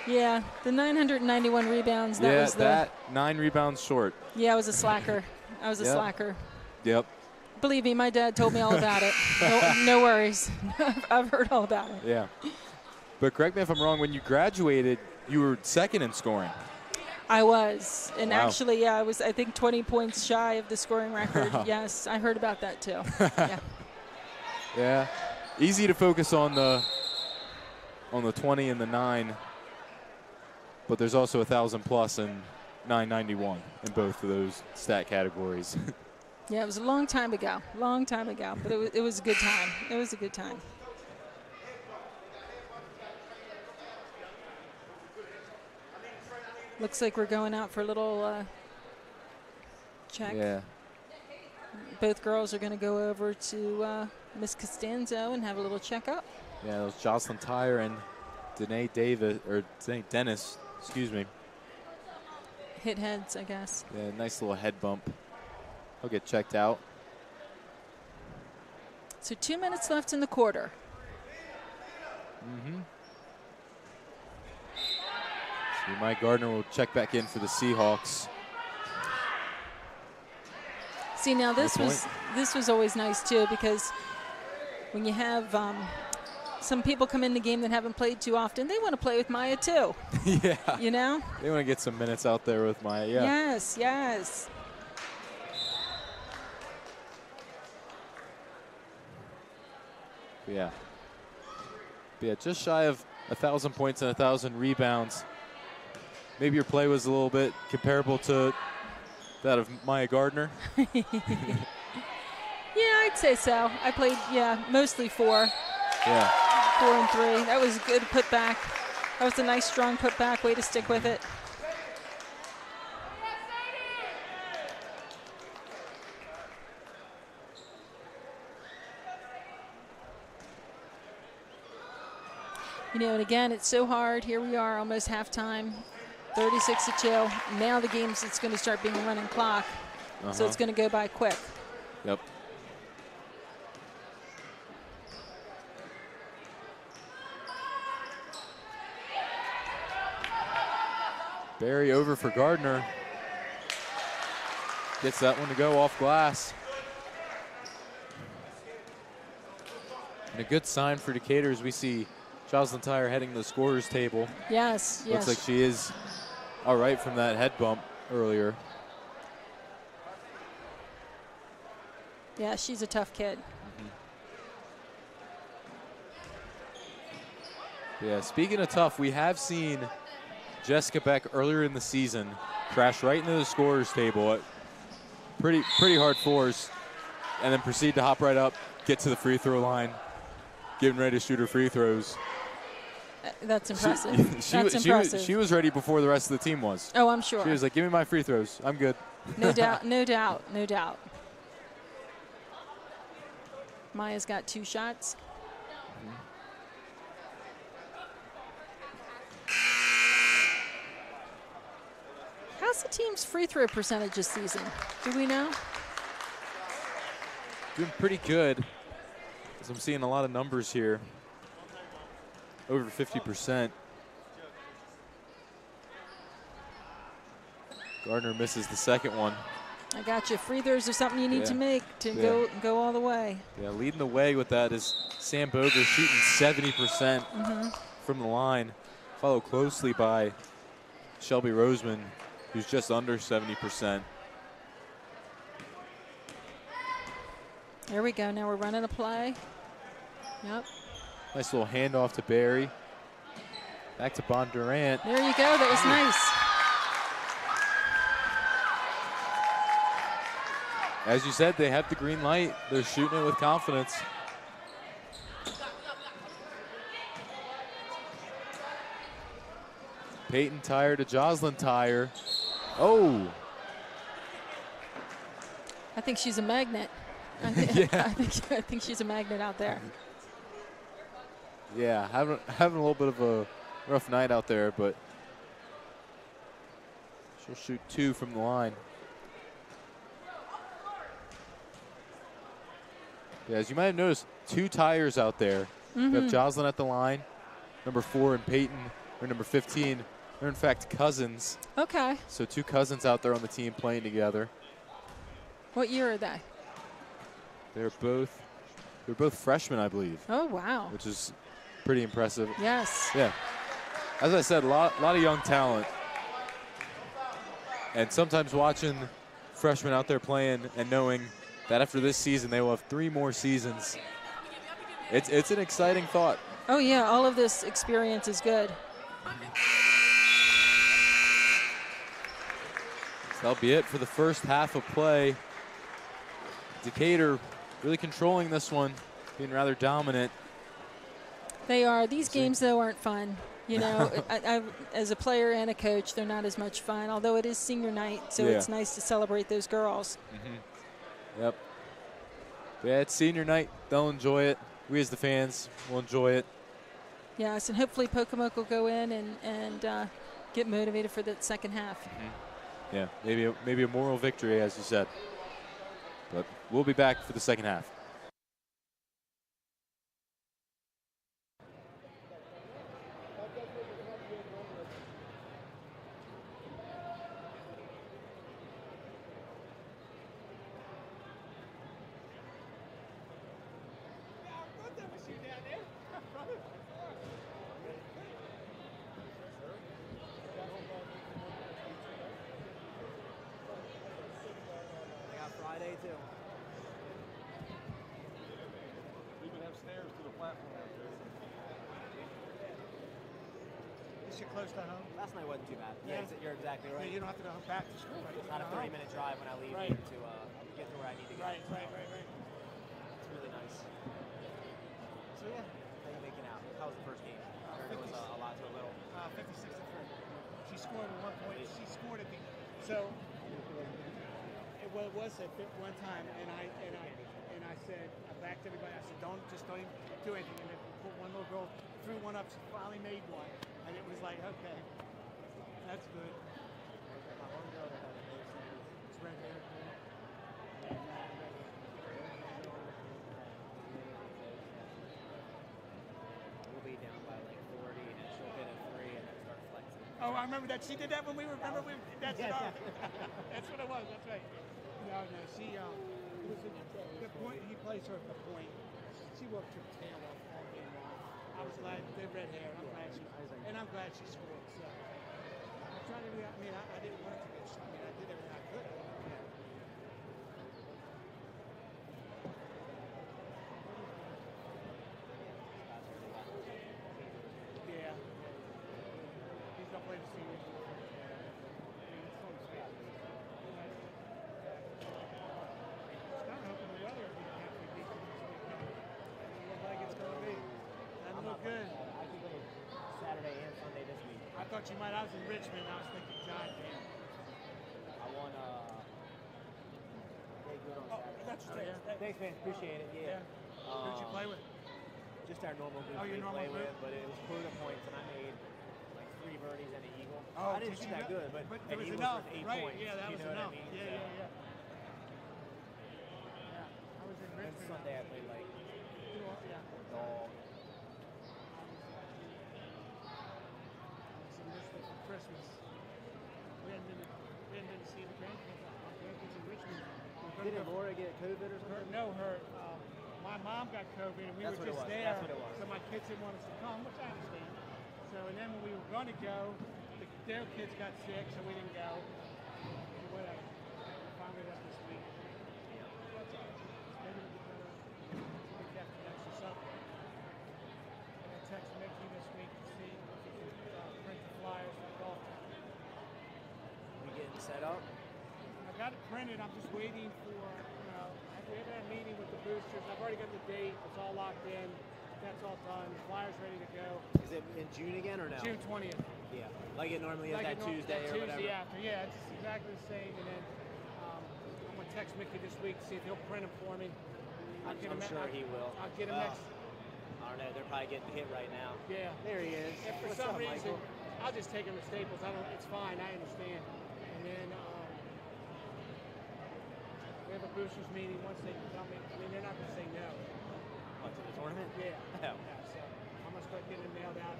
Yeah, the 991 rebounds. That Yeah, was the. that 9 rebounds short. Yeah, I was a slacker. I was a Yep. slacker. Yep. Believe me, my dad told me all about it. No worries. I've heard all about it. Yeah. But correct me if I'm wrong, when you graduated, you were 2nd in scoring. I was. And Wow. actually, yeah, I was, I think, 20 points shy of the scoring record. Yes, I heard about that too. Yeah. Yeah. Easy to focus on the 20 and the 9, but there's also 1,000 plus and 991 in both of those stat categories. Yeah, it was a long time ago. But it was a good time. It was a good time. Looks like we're going out for a little check. Yeah. Both girls are going to go over to Miss Costanzo and have a little checkup. Yeah, it was Jocelyn Tyre and Danae Dennis, excuse me. Hit heads, I guess. Yeah, nice little head bump. He'll get checked out. So 2 minutes left in the quarter. So Mike Gardner will check back in for the Seahawks. See, now this Good was always nice too, because when you have some people come in the game that haven't played too often, they want to play with Maya too. Yeah. You know? They want to get some minutes out there with Maya. Yeah. Yes, yes. Yeah. But yeah, just shy of 1,000 points and 1,000 rebounds. Maybe your play was a little bit comparable to that of Maya Gardner. Yeah, I'd say so. I played, mostly 4. Yeah. 4 and 3. That was a good putback. That was a nice, strong putback. Way to stick with it. You know, and again, it's so hard. Here we are, almost halftime, 36-2. Now the game's it's going to start being a running clock, so it's going to go by quick. Yep. Barry over for Gardner. Gets that one to go off glass. And a good sign for Decatur as we see Jocelyn Tyre heading to the scorer's table. Yes, yes. Looks like she is all right from that head bump earlier. Yeah, she's a tough kid. Yeah, speaking of tough, we have seen Jessica Beck earlier in the season crash right into the scorer's table at pretty hard force, and then proceed to hop right up, get to the free throw line, getting ready to shoot her free throws. That's impressive. She was ready before the rest of the team was. Oh, I'm sure. She was like, give me my free throws. I'm good. No doubt, no doubt, no doubt. Maya's got 2 shots. How's the team's free throw percentage this season? Do we know? Doing pretty good. As I'm seeing a lot of numbers here. Over 50%. Gardner misses the second one. I got you. Free throws are something you need to make to go all the way. Yeah, leading the way with that is Sam Boger shooting 70% from the line, followed closely by Shelby Roseman, who's just under 70%. There we go. Now we're running a play. Yep. Nice little handoff to Barry. Back to Bondurant. There you go. That was nice. As you said, they have the green light. They're shooting it with confidence. Peyton Tyre to Jocelyn Tyre. Oh. I think she's a magnet. I think she's a magnet out there. Yeah, having a little bit of a rough night out there, but she'll shoot 2 from the line. Yeah, as you might have noticed, 2 Tyres out there. We have Jocelyn at the line, number 4, and Peyton, or number 15. They're in fact cousins. Okay. So 2 cousins out there on the team playing together. What year are they? They're both freshmen, I believe. Oh, wow. Which is pretty impressive. Yes. Yeah. As I said, a lot of young talent. And sometimes watching freshmen out there playing and knowing that after this season they will have 3 more seasons, it's an exciting thought. Oh, yeah. All of this experience is good. So that'll be it for the first half of play. Decatur really controlling this one, being rather dominant. They are. These games, though, aren't fun. You know, I, as a player and a coach, they're not as much fun, although it is senior night, so it's nice to celebrate those girls. Yep. Yeah, it's senior night. They'll enjoy it. We as the fans will enjoy it. Yes, and hopefully Pocomoke will go in and get motivated for the second half. Yeah, maybe a moral victory, as you said. But we'll be back for the second half. Close to home. Last night wasn't too bad. Yeah, you're exactly right. Yeah, you don't have to go back to school. Right? It's not a 30-minute drive when I leave to get to where I need to get. Right. It's really nice. So yeah, how you making out? How was the first game? I heard it was a lot to a little. 56 to 3. She scored at 1 point. She scored at the it was at one time, and I said, I backed everybody. I said, don't even do anything. And then put one little girl threw one up. She finally made one. And it was like, okay, that's good. My one girl that had a name, it's red hair. We'll be down by like 40, and then she'll hit a 3 and then start flexing. Oh, I remember that. She did that when we were, that's what it was, that's right. No, she, the point, he plays her at the point. She worked her tail off all game long. I was glad, the red hair, and I'm glad she scored. So I'm trying to I didn't want it to get shot. I did everything I could. Yeah. He's gonna play the senior. Good. thought you might. I was in Richmond. I was thinking, God damn. I won. Hey, good on Saturday. That's true. Thanks, man. Appreciate it. Yeah. Who'd you play with? Just our normal group we play with, but it was quota points, and I made like 3 birdies and an eagle. Oh, I didn't shoot that good, but it an was eagle's enough. worth 8 Right. points. Yeah, that you was know enough. what I mean? Yeah. I was in And Richmond. Sunday I played like dog. Some Richmond for Christmas. We hadn't been to see the grandkids. Our grandkids in Richmond. Didn't Laura get COVID or something? No, my mom got COVID, and we That's were what it just was. there. That's what it was. So my kids didn't want us to come, which I understand. So, and then when we were going to go, their kids got sick, so we didn't go. So whatever. We finally left this week. That's all right. Maybe we'll get better the week after next or something. And I texted Mickey this week to see if he could print the flyers for the golf tournament. We getting set up? I got it printed. I'm just waiting for, we haven't had a meeting with the boosters. I've already got the date. It's all locked in. That's all done. The flyer's ready to go. Is it in June again or no? June 20th. Yeah, like it normally is that Tuesday or whatever. Tuesday after. Yeah, it's exactly the same. And then I'm going to text Mickey this week to see if he'll print them for me. I'm sure he will. I'll get him next. I don't know. They're probably getting hit right now. Yeah. There he is. And for What's some up, reason, Michael? I'll just take him to Staples. It's fine. I understand. And then we have a boosters meeting once they tell me. I mean, they're not going to say no. What, to the tournament? Yeah. Oh. Yeah, so I'm going to start getting them mailed out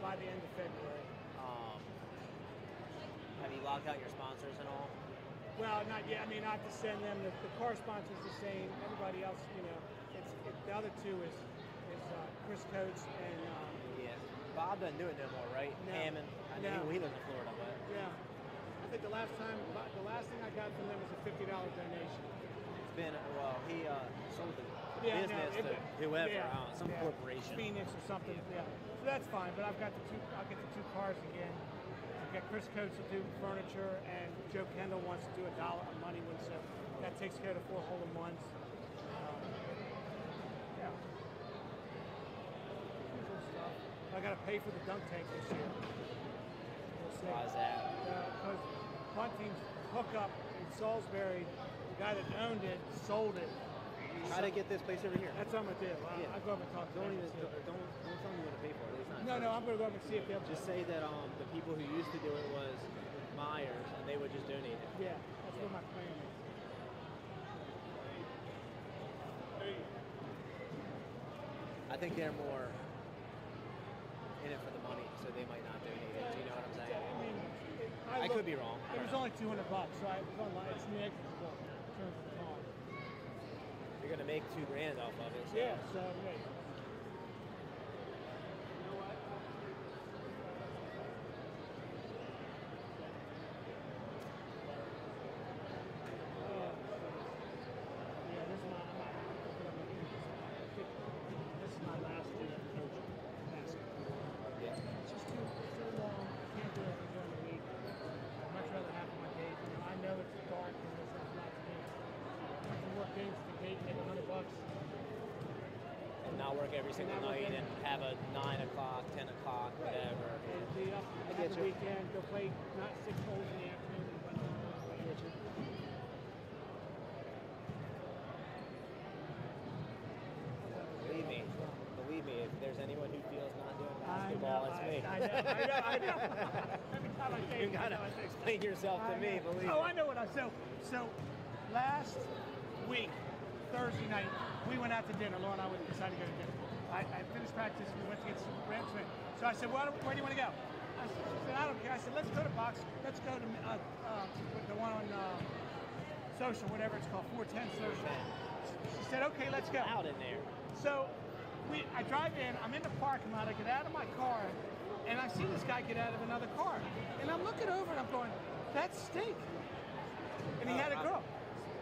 by the end of February. Have you logged out your sponsors and all? Well, not yet. I mean, I have to send them. The car sponsor's the same. Everybody else, the other two is Chris Coates and. Yeah. Bob doesn't do it no more, right? No. Hammond. I know he lives in Florida, but. Yeah. I think the last thing I got from them was a $50 donation. It's been, he sold the business to whoever, some corporation. Phoenix or something. Yeah. So that's fine. But I'll get the 2 cars again. I've got Chris Coates will do furniture, and Joe Kendall wants to do a money one, so that takes care of the 4 hole-in-ones. Yeah. Usual stuff. I got to pay for the dunk tank this year. We'll see. Why is that? Because Bunting's hookup in Salisbury, the guy that owned it sold it. How to get this place over here? That's what I'm gonna do. I'll go over and talk to them. Don't tell me what to pay for it. It's not No, I'm gonna go over and see if they'll just say that the people who used to do it was Myers, and they would just donate it. Yeah, that's what my plan is. I think they're more in it for the money, so they might not donate it. Do you know what I'm saying? I mean, I could be wrong. It was only $200, so it was online. It's negligible in terms of the cost. You're gonna make $2,000 off of it. So. Yeah, so yeah. Every single night and have a 9 o'clock, 10 o'clock, whatever. I get you. Weekend, go play not 6 holes in the afternoon. I get you. Believe me, if there's anyone who feels not doing basketball, it's me. I know. Every time I say you gotta explain yourself to me, believe me. Oh, I know what I so last week, Thursday night, we went out to dinner. Laura and I decided to go to dinner. I finished practice. We went to get some ranch swim. So I said, where do you want to go? She said, I don't care. I said, let's go to Box. Let's go to the one on Social, whatever it's called, 410 Social. She said, okay, let's go. Out in there. So I drive in. I'm in the parking lot. I get out of my car, and I see this guy get out of another car. And I'm looking over, and I'm going, that's Stink. And he had a girl.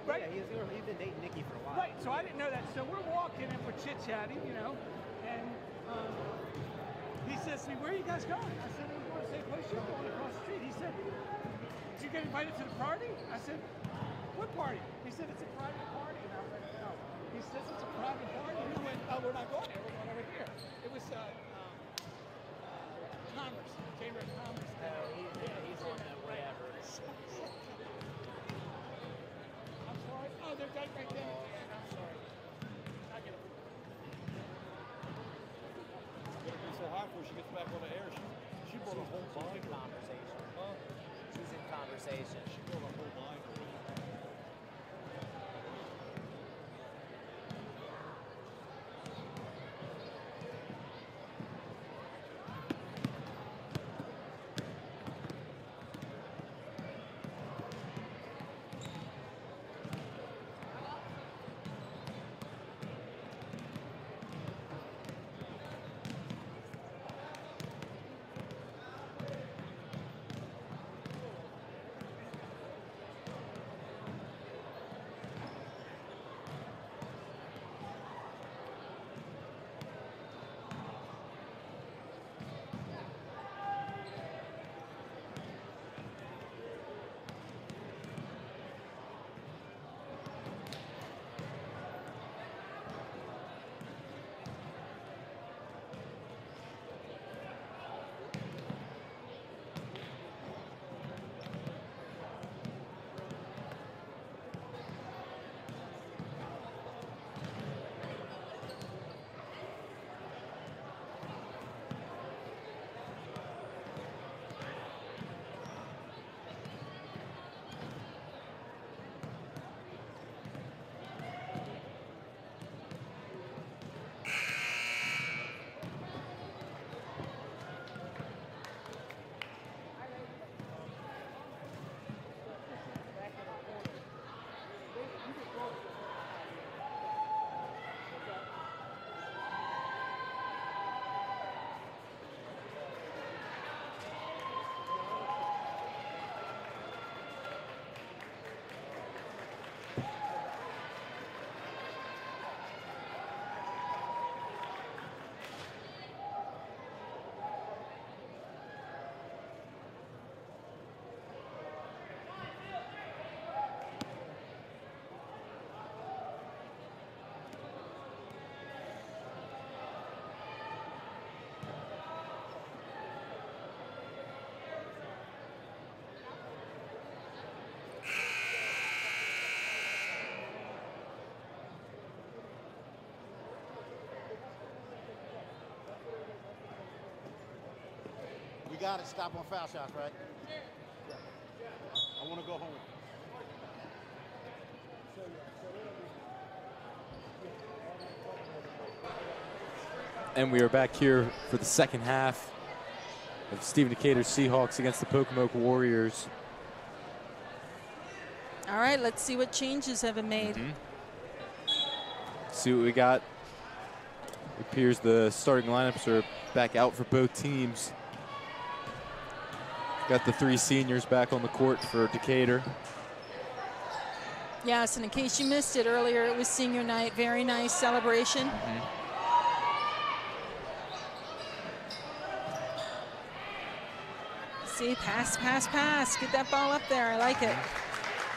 Right? Yeah, he's been dating Nikki for a while. Right, so I didn't know that. So we're walking and we're chit-chatting, and he says to me, where are you guys going? I said, we're going to the same place you're going across the street. He said, did you get invited to the party? I said, what party? He said, it's a private party. And I was like, no. He says, it's a private party. And we went, oh, we're not going there. We're going over here. It was Commerce. Chamber of Commerce. He's on that whatever. I'm sorry. Oh, they're right there. I'm sorry. I get it. It's gonna be so hot before she gets back on the air. She brought a whole She's in binder. conversation. Huh? She's in conversation. She brought a whole binder. We got it. Stop on foul shots, right? Yeah. I want to go home. And we are back here for the second half of Stephen Decatur Seahawks against the Pocomoke Warriors. All right, let's see what changes have been made. See what we got. It appears the starting lineups are back out for both teams. Got the three seniors back on the court for Decatur. Yes, and in case you missed it earlier, it was senior night. Very nice celebration. See, pass, pass, pass. Get that ball up there. I like it.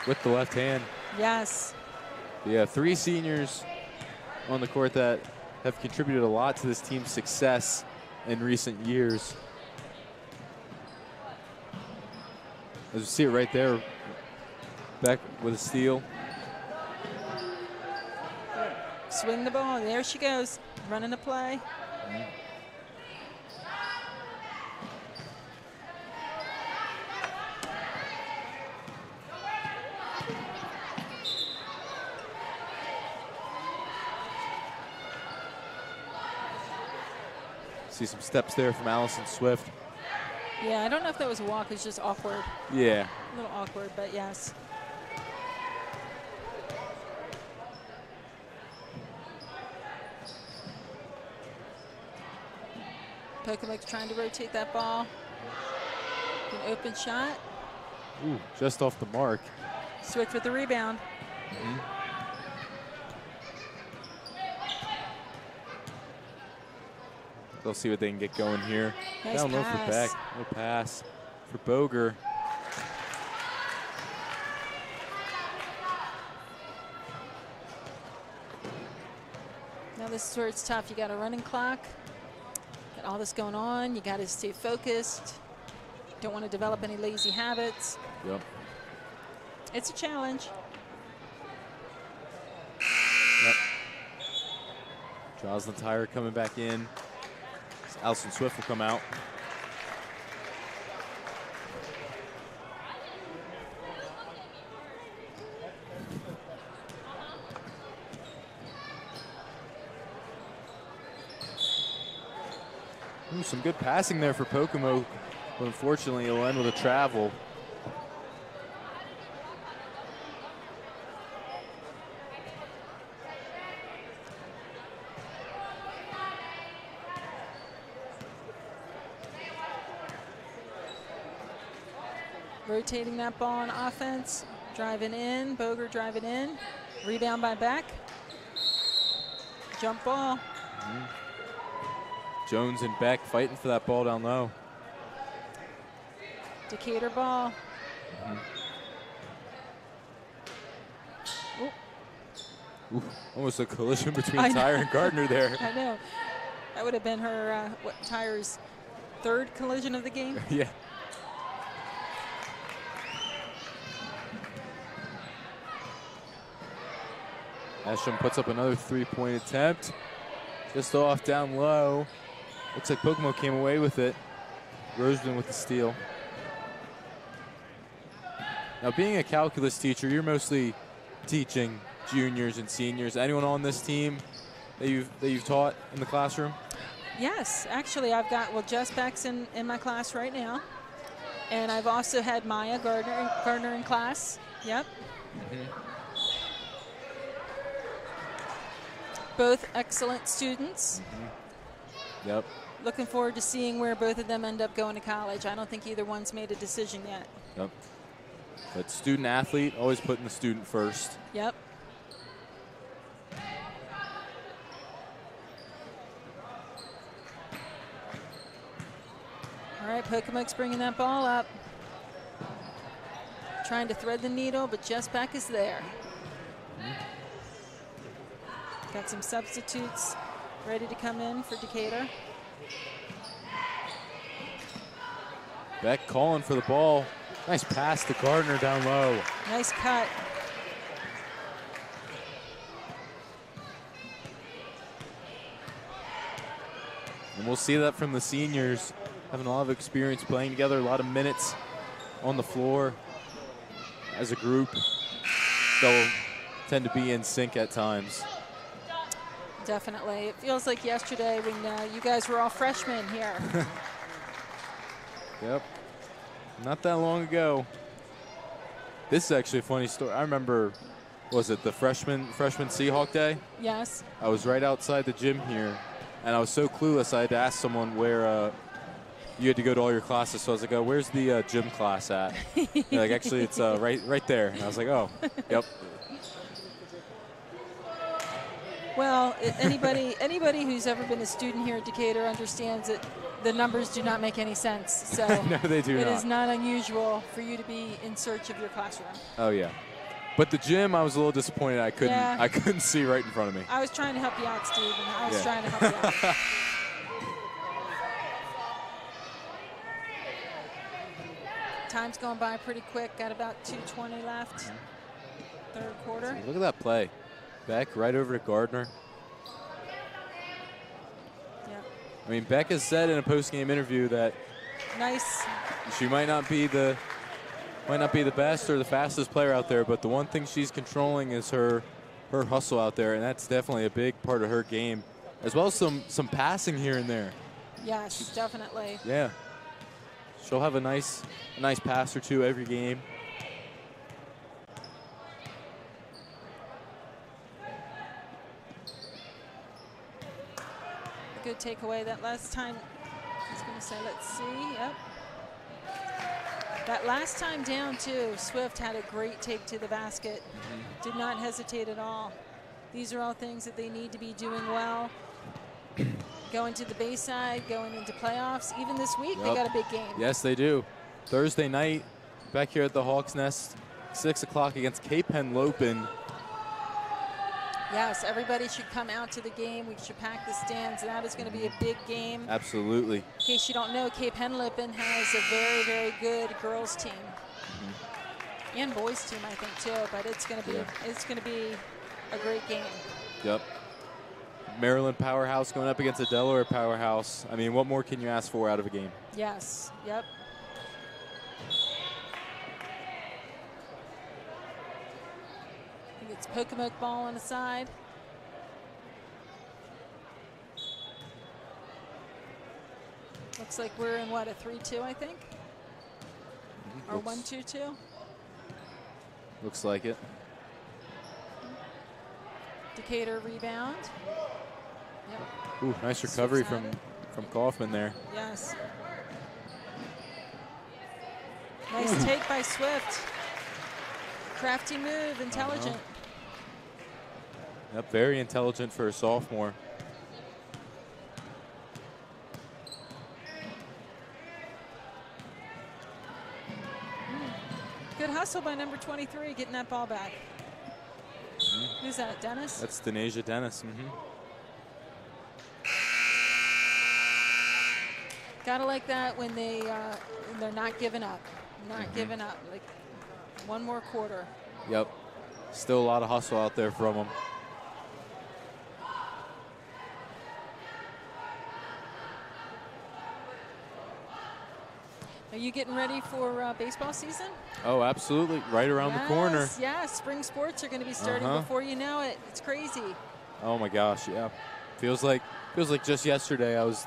With the left hand. Yes. Yeah, three seniors on the court that have contributed a lot to this team's success in recent years. As you see it right there, back with a steal. Swing the ball. There she goes. Running the play. See some steps there from Allison Swift. Yeah, I don't know if that was a walk. It's just awkward. Yeah. A little awkward, but yes. Pocomoke's trying to rotate that ball. An open shot. Ooh, just off the mark. Swift with the rebound. They'll see what they can get going here. Nice Down low for pass. Beck. No pass for Boger. Now this is where it's tough. You got a running clock. Got all this going on. You got to stay focused. Don't want to develop any lazy habits. Yep. It's a challenge. Yep. Jocelyn Tyre coming back in. Allison Swift will come out. Ooh, some good passing there for Pocomoke, but unfortunately it'll end with a travel. Rotating that ball on offense, driving in, Boger driving in, rebound by Beck. Jump ball. Jones and Beck fighting for that ball down low. Decatur ball. Ooh, almost a collision between Tyre and Gardner there. I know. That would have been her, Tyre's third collision of the game. Yeah. Asham puts up another three-point attempt. Just off down low. Looks like Pocomoke came away with it. Roseman with the steal. Now, being a calculus teacher, you're mostly teaching juniors and seniors. Anyone on this team that you've taught in the classroom? Yes, actually, I've got, well, Jess Beck's in my class right now. And I've also had Maya Gardner in class. Yep. Both excellent students. Yep. Looking forward to seeing where both of them end up going to college. I don't think either one's made a decision yet. Yep. But student athlete, always putting the student first. Yep. All right, Pocomoke's bringing that ball up. Trying to thread the needle, but Jess Beck is there. Got some substitutes ready to come in for Decatur. Beck calling for the ball. Nice pass to Gardner down low. Nice cut. And we'll see that from the seniors. Having a lot of experience playing together, a lot of minutes on the floor as a group. They'll tend to be in sync at times. Definitely. It feels like yesterday when you guys were all freshmen here. Yep. Not that long ago. This is actually a funny story. I remember, was it the freshman Seahawk day? Yes. I was right outside the gym here, and I was so clueless I had to ask someone where you had to go to all your classes. So I was like, oh, where's the gym class at? They're like, actually, it's right there. And I was like, oh, yep. Well, anybody who's ever been a student here at Decatur understands that the numbers do not make any sense. So no, they do not. It is not unusual for you to be in search of your classroom. Oh yeah, but the gym, I was a little disappointed. I couldn't see right in front of me. I was trying to help you out, Steve. I was trying to help you out. Time's going by pretty quick. Got about 2:20 left. Third quarter. Look at that play. Beck right over to Gardner. Yep. I mean, Beck has said in a post-game interview that she might not be the best or the fastest player out there, but the one thing she's controlling is her hustle out there, and that's definitely a big part of her game, as well as some passing here and there. Yes, definitely. Yeah. She'll have a nice pass or two every game. Good takeaway that last time. I was going to say, let's see. Yep. That last time down, too, Swift had a great take to the basket. Did not hesitate at all. These are all things that they need to be doing well. Going to the Bayside, going into playoffs. Even this week, they got a big game. Yes, they do. Thursday night, back here at the Hawks Nest, 6 o'clock against Cape Henlopen. Yes, everybody should come out to the game. We should pack the stands. That is going to be a big game. Absolutely. In case you don't know, Cape Henlopen has a very, very good girls team and boys team, I think, too. But it's going to be a great game. Yep. Maryland powerhouse going up against a Delaware powerhouse. I mean, what more can you ask for out of a game? Yes. Yep. I think it's Pocomoke ball on the side. Looks like we're in, what, a 3-2, I think? Or 1-2-2? Looks like it. Decatur rebound. Yep. Ooh, nice recovery from Kaufman there. Yes. Nice take by Swift. Crafty move, intelligent. Yep, very intelligent for a sophomore. Good hustle by number 23, getting that ball back. Who's that, Dennis? That's Denasia Dennis. Gotta like that when they're not giving up. Not giving up. Like one more quarter. Yep. Still a lot of hustle out there from them. Are you getting ready for baseball season? Oh, absolutely. Right around the corner. Yeah, spring sports are going to be starting before you know it. It's crazy. Oh my gosh, yeah. Feels like just yesterday I was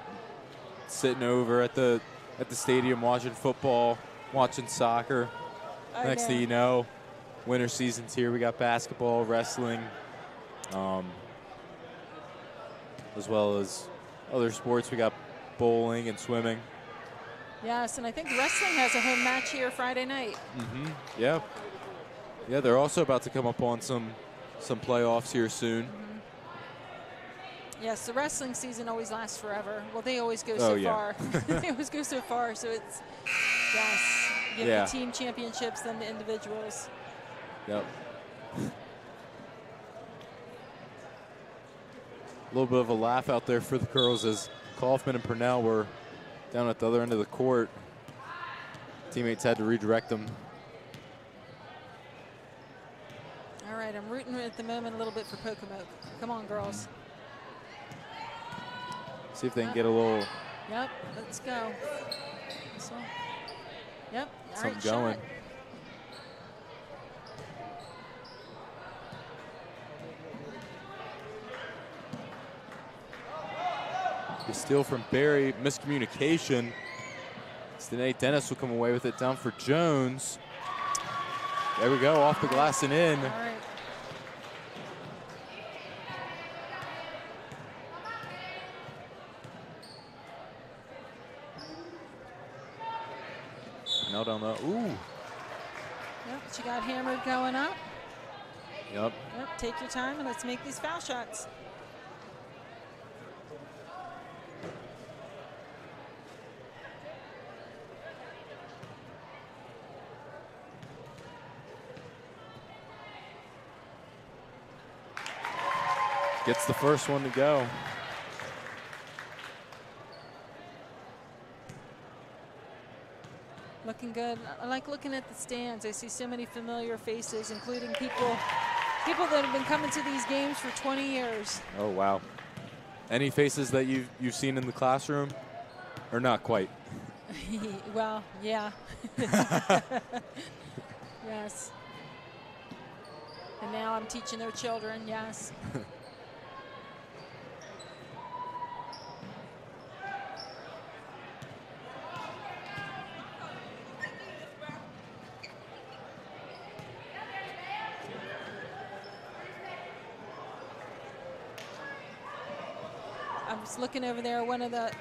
sitting over at the stadium watching football, watching soccer. Next thing you know, winter season's here. We got basketball, wrestling, as well as other sports. We got bowling and swimming. Yes, and I think wrestling has a home match here Friday night. Yeah. Yeah, they're also about to come up on some playoffs here soon. Yes, the wrestling season always lasts forever. Well, they always go so far. They always go so far, so it's, yes, you have the team championships, then the individuals. Yep. A little bit of a laugh out there for the girls as Kaufman and Purnell were down at the other end of the court. Teammates had to redirect them. All right, I'm rooting at the moment a little bit for Pocomoke. Come on, girls. See if they can get a little. Yep, let's go. Yep, all right, something going. The steal from Barry, miscommunication. Danae Dennis will come away with it down for Jones. There we go, off the glass and in. All right. No, down the, ooh. Yep, she got hammered going up. Yep. Yep, take your time and let's make these foul shots. Gets the first one to go. Looking good. I like looking at the stands. I see so many familiar faces, including people that have been coming to these games for 20 years. Oh, wow. Any faces that you've seen in the classroom? Or not quite? Well, yeah. Yes. And now I'm teaching their children, yes. I was looking over there, one of the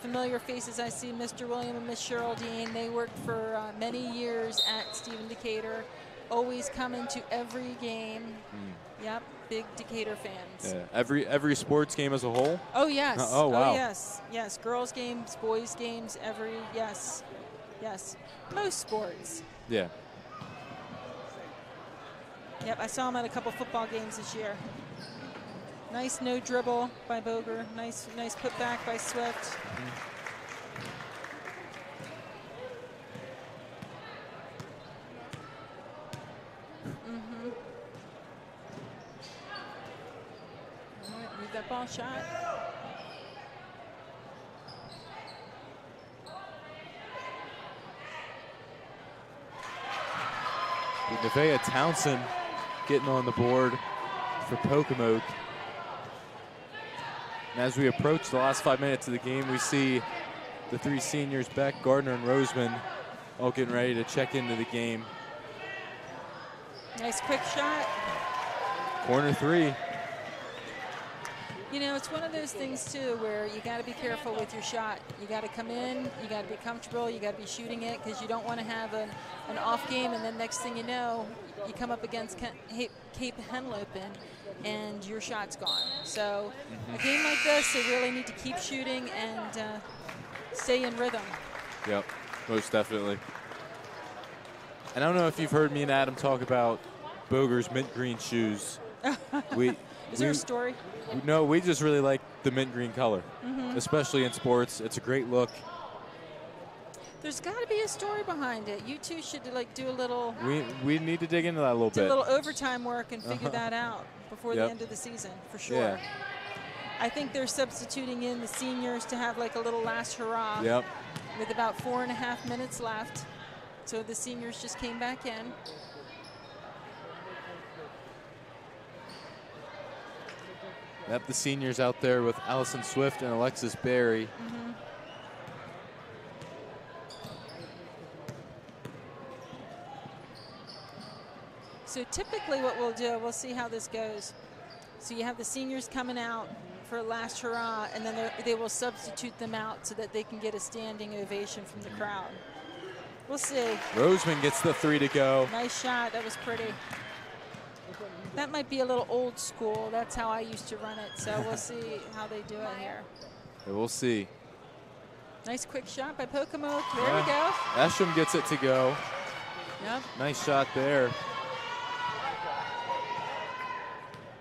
familiar faces I see, Mr. William and Miss Cheryl Dean. They worked for many years at Stephen Decatur, always coming to every game. Yep, big Decatur fans. Yeah. Every sports game as a whole? Oh, yes. Oh, wow. Oh, yes. Yes, girls games, boys games, yes. Yes, most sports. Yeah. Yep, I saw them at a couple football games this year. Nice no dribble by Boger. Nice put back by Swift. All right, move that ball shot. Nevaeh Townsend getting on the board for Pocomoke. And as we approach the last 5 minutes of the game, we see the three seniors, Beck, Gardner, and Roseman, all getting ready to check into the game. Nice quick shot. Corner three. You know, it's one of those things, too, where you got to be careful with your shot. You got to come in, you got to be comfortable, you got to be shooting it, because you don't want to have an off game, and then next thing you know, you come up against Cape Henlopen, and your shot's gone. So a game like this, they really need to keep shooting and stay in rhythm. Yep, most definitely. And I don't know if you've heard me and Adam talk about Boger's mint green shoes. Is there a story? No, we just really like the mint green color, especially in sports. It's a great look. There's got to be a story behind it. You two should do a little. We need to dig into that a little bit. Do a little overtime work and figure that out before the end of the season, for sure. Yeah. I think they're substituting in the seniors to have like a little last hurrah. Yep. With about 4.5 minutes left, so the seniors just came back in. Yep, the seniors out there with Allison Swift and Alexis Berry. So typically what we'll do, we'll see how this goes. So you have the seniors coming out for a last hurrah, and then they will substitute them out so that they can get a standing ovation from the crowd. We'll see. Roseman gets the three to go. Nice shot, that was pretty. That might be a little old school. That's how I used to run it. So we'll see how they do it here. Yeah, we'll see. Nice quick shot by Pocomoke. There we go. Esham gets it to go. Yep. Nice shot there.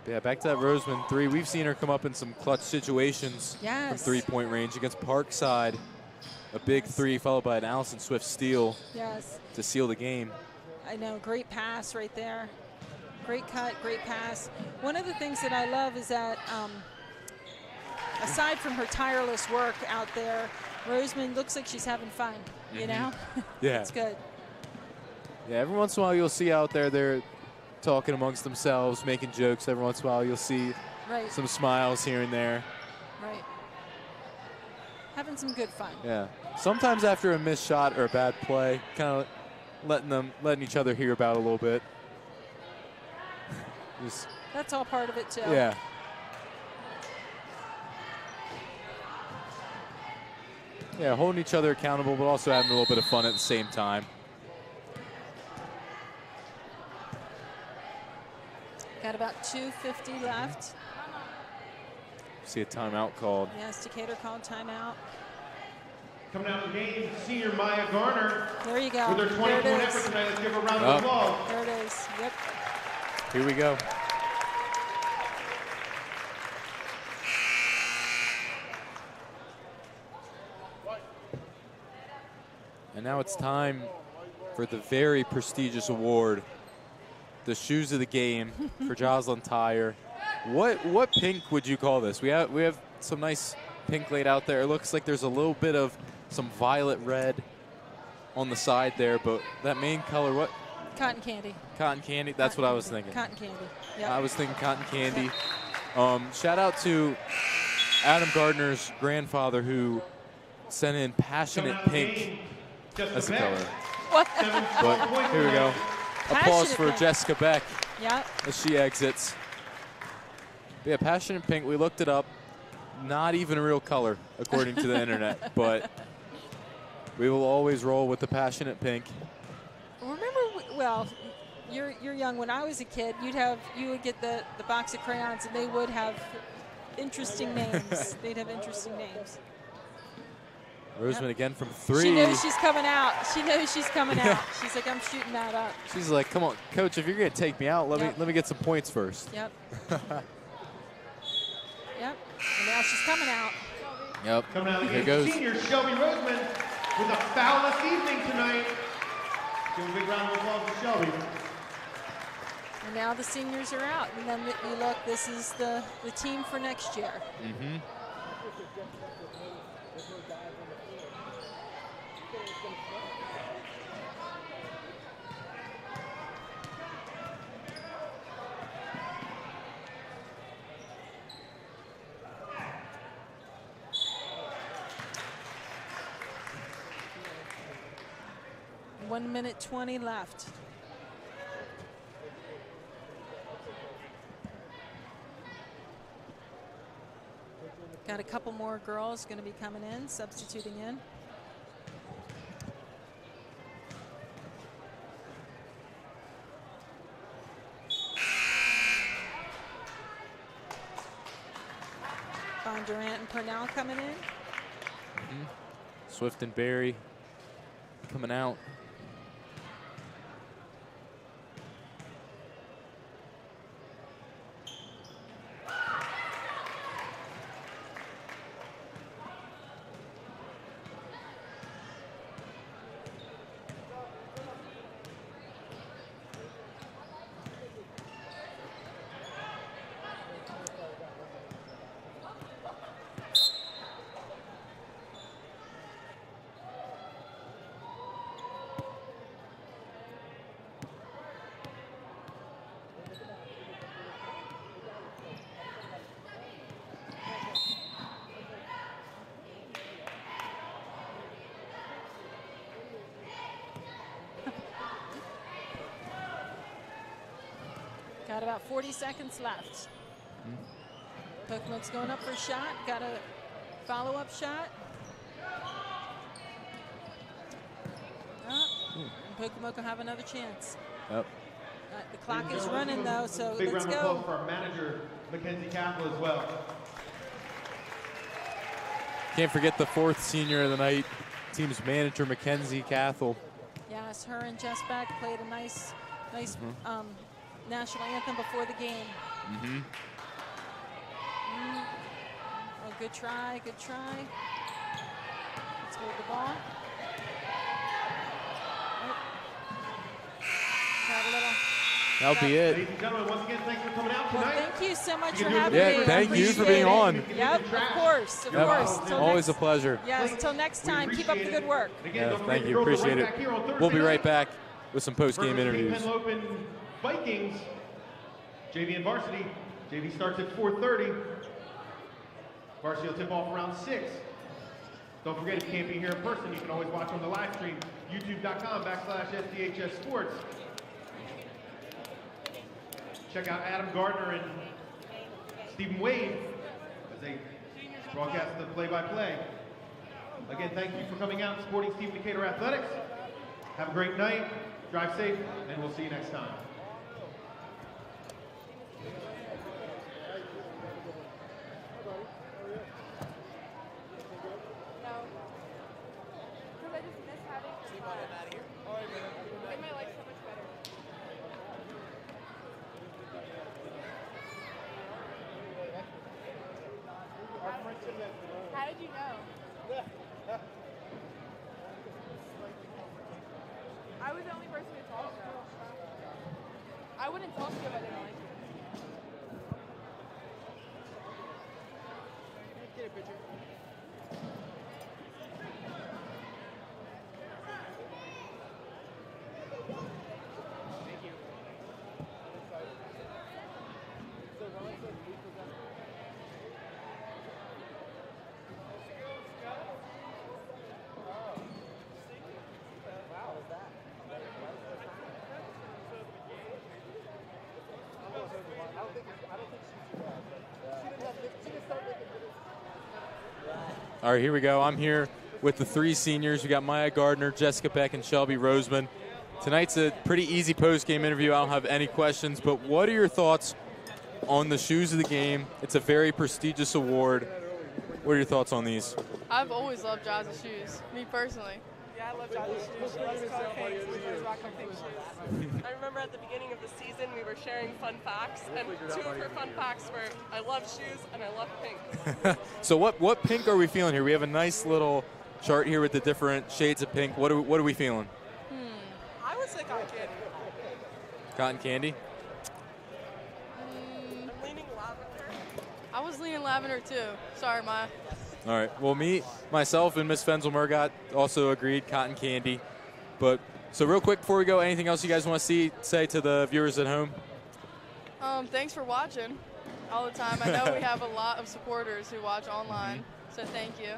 Yeah, back to that Roseman three. We've seen her come up in some clutch situations from three-point range against Parkside. A big three followed by an Allison Swift steal to seal the game. I know, great pass right there. Great cut, great pass. One of the things that I love is that aside from her tireless work out there, Roseman looks like she's having fun, you know? Yeah. It's good. Yeah, every once in a while you'll see out there they're talking amongst themselves, making jokes. Every once in a while you'll see some smiles here and there. Right. Having some good fun. Yeah. Sometimes after a missed shot or a bad play, kind of letting each other hear about it a little bit. That's all part of it, too. Yeah. Yeah, holding each other accountable, but also having a little bit of fun at the same time. Got about 2:50 left. See a timeout called. Yes, Decatur called timeout. Coming out of the game, senior Maya Garner. There you go. With her 20-point effort tonight. Let's give her a round of applause. There it is. Yep. Here we go. And now it's time for the very prestigious award, the shoes of the game for Jocelyn Tyre. What pink would you call this? We have some nice pink laid out there. It looks like there's a little bit of some violet red on the side there, but that main color, what? Cotton candy. Cotton candy, that's what I was thinking. Cotton candy, yeah. I was thinking cotton candy. Shout out to Adam Gardner's grandfather who sent in passionate pink as the color. What? But here we go. Applause for Jessica Beck as she exits. But yeah, passionate pink, we looked it up. Not even a real color, according to the internet, but we will always roll with the passionate pink. Remember, well, you're young. When I was a kid, you would get the box of crayons, and they would have interesting names. They'd have interesting names. Roseman again from three. She knows she's coming out. She knows she's coming out. She's like, I'm shooting that up. She's like, come on, coach, if you're gonna take me out, let me get some points first. Yep. Now she's coming out. Yep. Coming out of the Here game, goes. senior Shelby Roseman with a foul-less evening tonight. Give a big round of applause to Shelby. And now the seniors are out. And then you look, this is the team for next year. Mm-hmm. One minute 20 left. Got a couple more girls going to be coming in, substituting in. Bondurant and Purnell coming in. Mm-hmm. Swift and Barry coming out. Got about 40 seconds left. Pocomoke's going up for a shot. Got a follow-up shot. Pocomoke will have another chance. Yep. The clock is running though, so big let's round of go. applause for our manager, Mackenzie Cathell, as well. Can't forget the fourth senior of the night, team's manager, Mackenzie Cathell. Yes, her and Jess Beck played a nice national anthem before the game. Mm-hmm. Oh, good try, good try. Let's hold the ball. Got a little. That'll be it. Ladies and gentlemen, once again, thanks for coming out tonight. Well, thank you so much You for can do having it. me. Yeah, thank you for being on. Yep, of course, of Yep. course. Till Always next, a pleasure. Yes, till next time. Keep up the good work. Again, don't forget Thank the you, girls are appreciate right back here on it. Thursday We'll be right night back with some post-game versus interviews. Penn Open Vikings, JV and Varsity. JV starts at 4:30. Varsity will tip off around 6. Don't forget, if you can't be here in person, you can always watch on the live stream, youtube.com/SDHS Sports. Check out Adam Gardner and Stephen Wade as they broadcast the play-by-play. Again, thank you for coming out and supporting Stephen Decatur Athletics. Have a great night, drive safe, and we'll see you next time. How did you know? I was the only person who talked to him. I wouldn't talk to you if I didn't like you. Get a picture. Thank you. All right, here we go. I'm here with the three seniors. We got Maya Gardner, Jessica Beck, and Shelby Roseman. Tonight's a pretty easy post-game interview. I don't have any questions, but what are your thoughts on the shoes of the game? It's a very prestigious award. What are your thoughts on these? I've always loved Jazz's shoes, me personally. Yeah, I love Josh's shoes. She loves color pink, so we always rock her pink shoes. I remember at the beginning of the season, we were sharing fun facts, and 2 of her fun facts were, I love shoes and I love pink. So what pink are we feeling here? We have a nice little chart here with the different shades of pink. What are we feeling? I would say cotton candy. Cotton candy? I'm leaning lavender. I was leaning lavender too. Sorry, Maya. All right. Well, myself, and Miss Fenzel-Murgott also agreed cotton candy. But so real quick before we go, anything else you guys want to say to the viewers at home? Thanks for watching all the time. I know we have a lot of supporters who watch online, so thank you.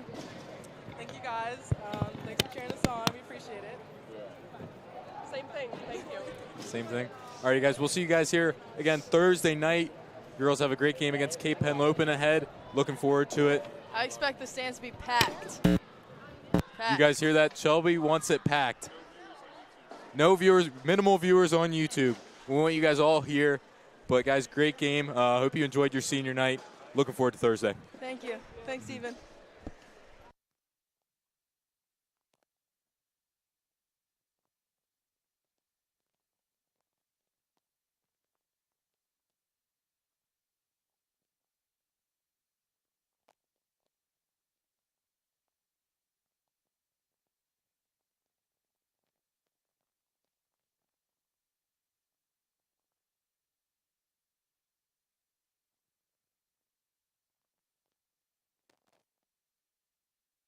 Thank you guys. Thanks for cheering us on. We appreciate it. Same thing. Thank you. Same thing. All right, you guys. We'll see you guys here again Thursday night. Girls have a great game against Cape Henlopen ahead. Looking forward to it. I expect the stands to be packed. You guys hear that? Shelby wants it packed. No viewers, minimal viewers on YouTube. We want you guys all here. But, guys, great game. Hope you enjoyed your senior night. Looking forward to Thursday. Thank you. Thanks, Stephen.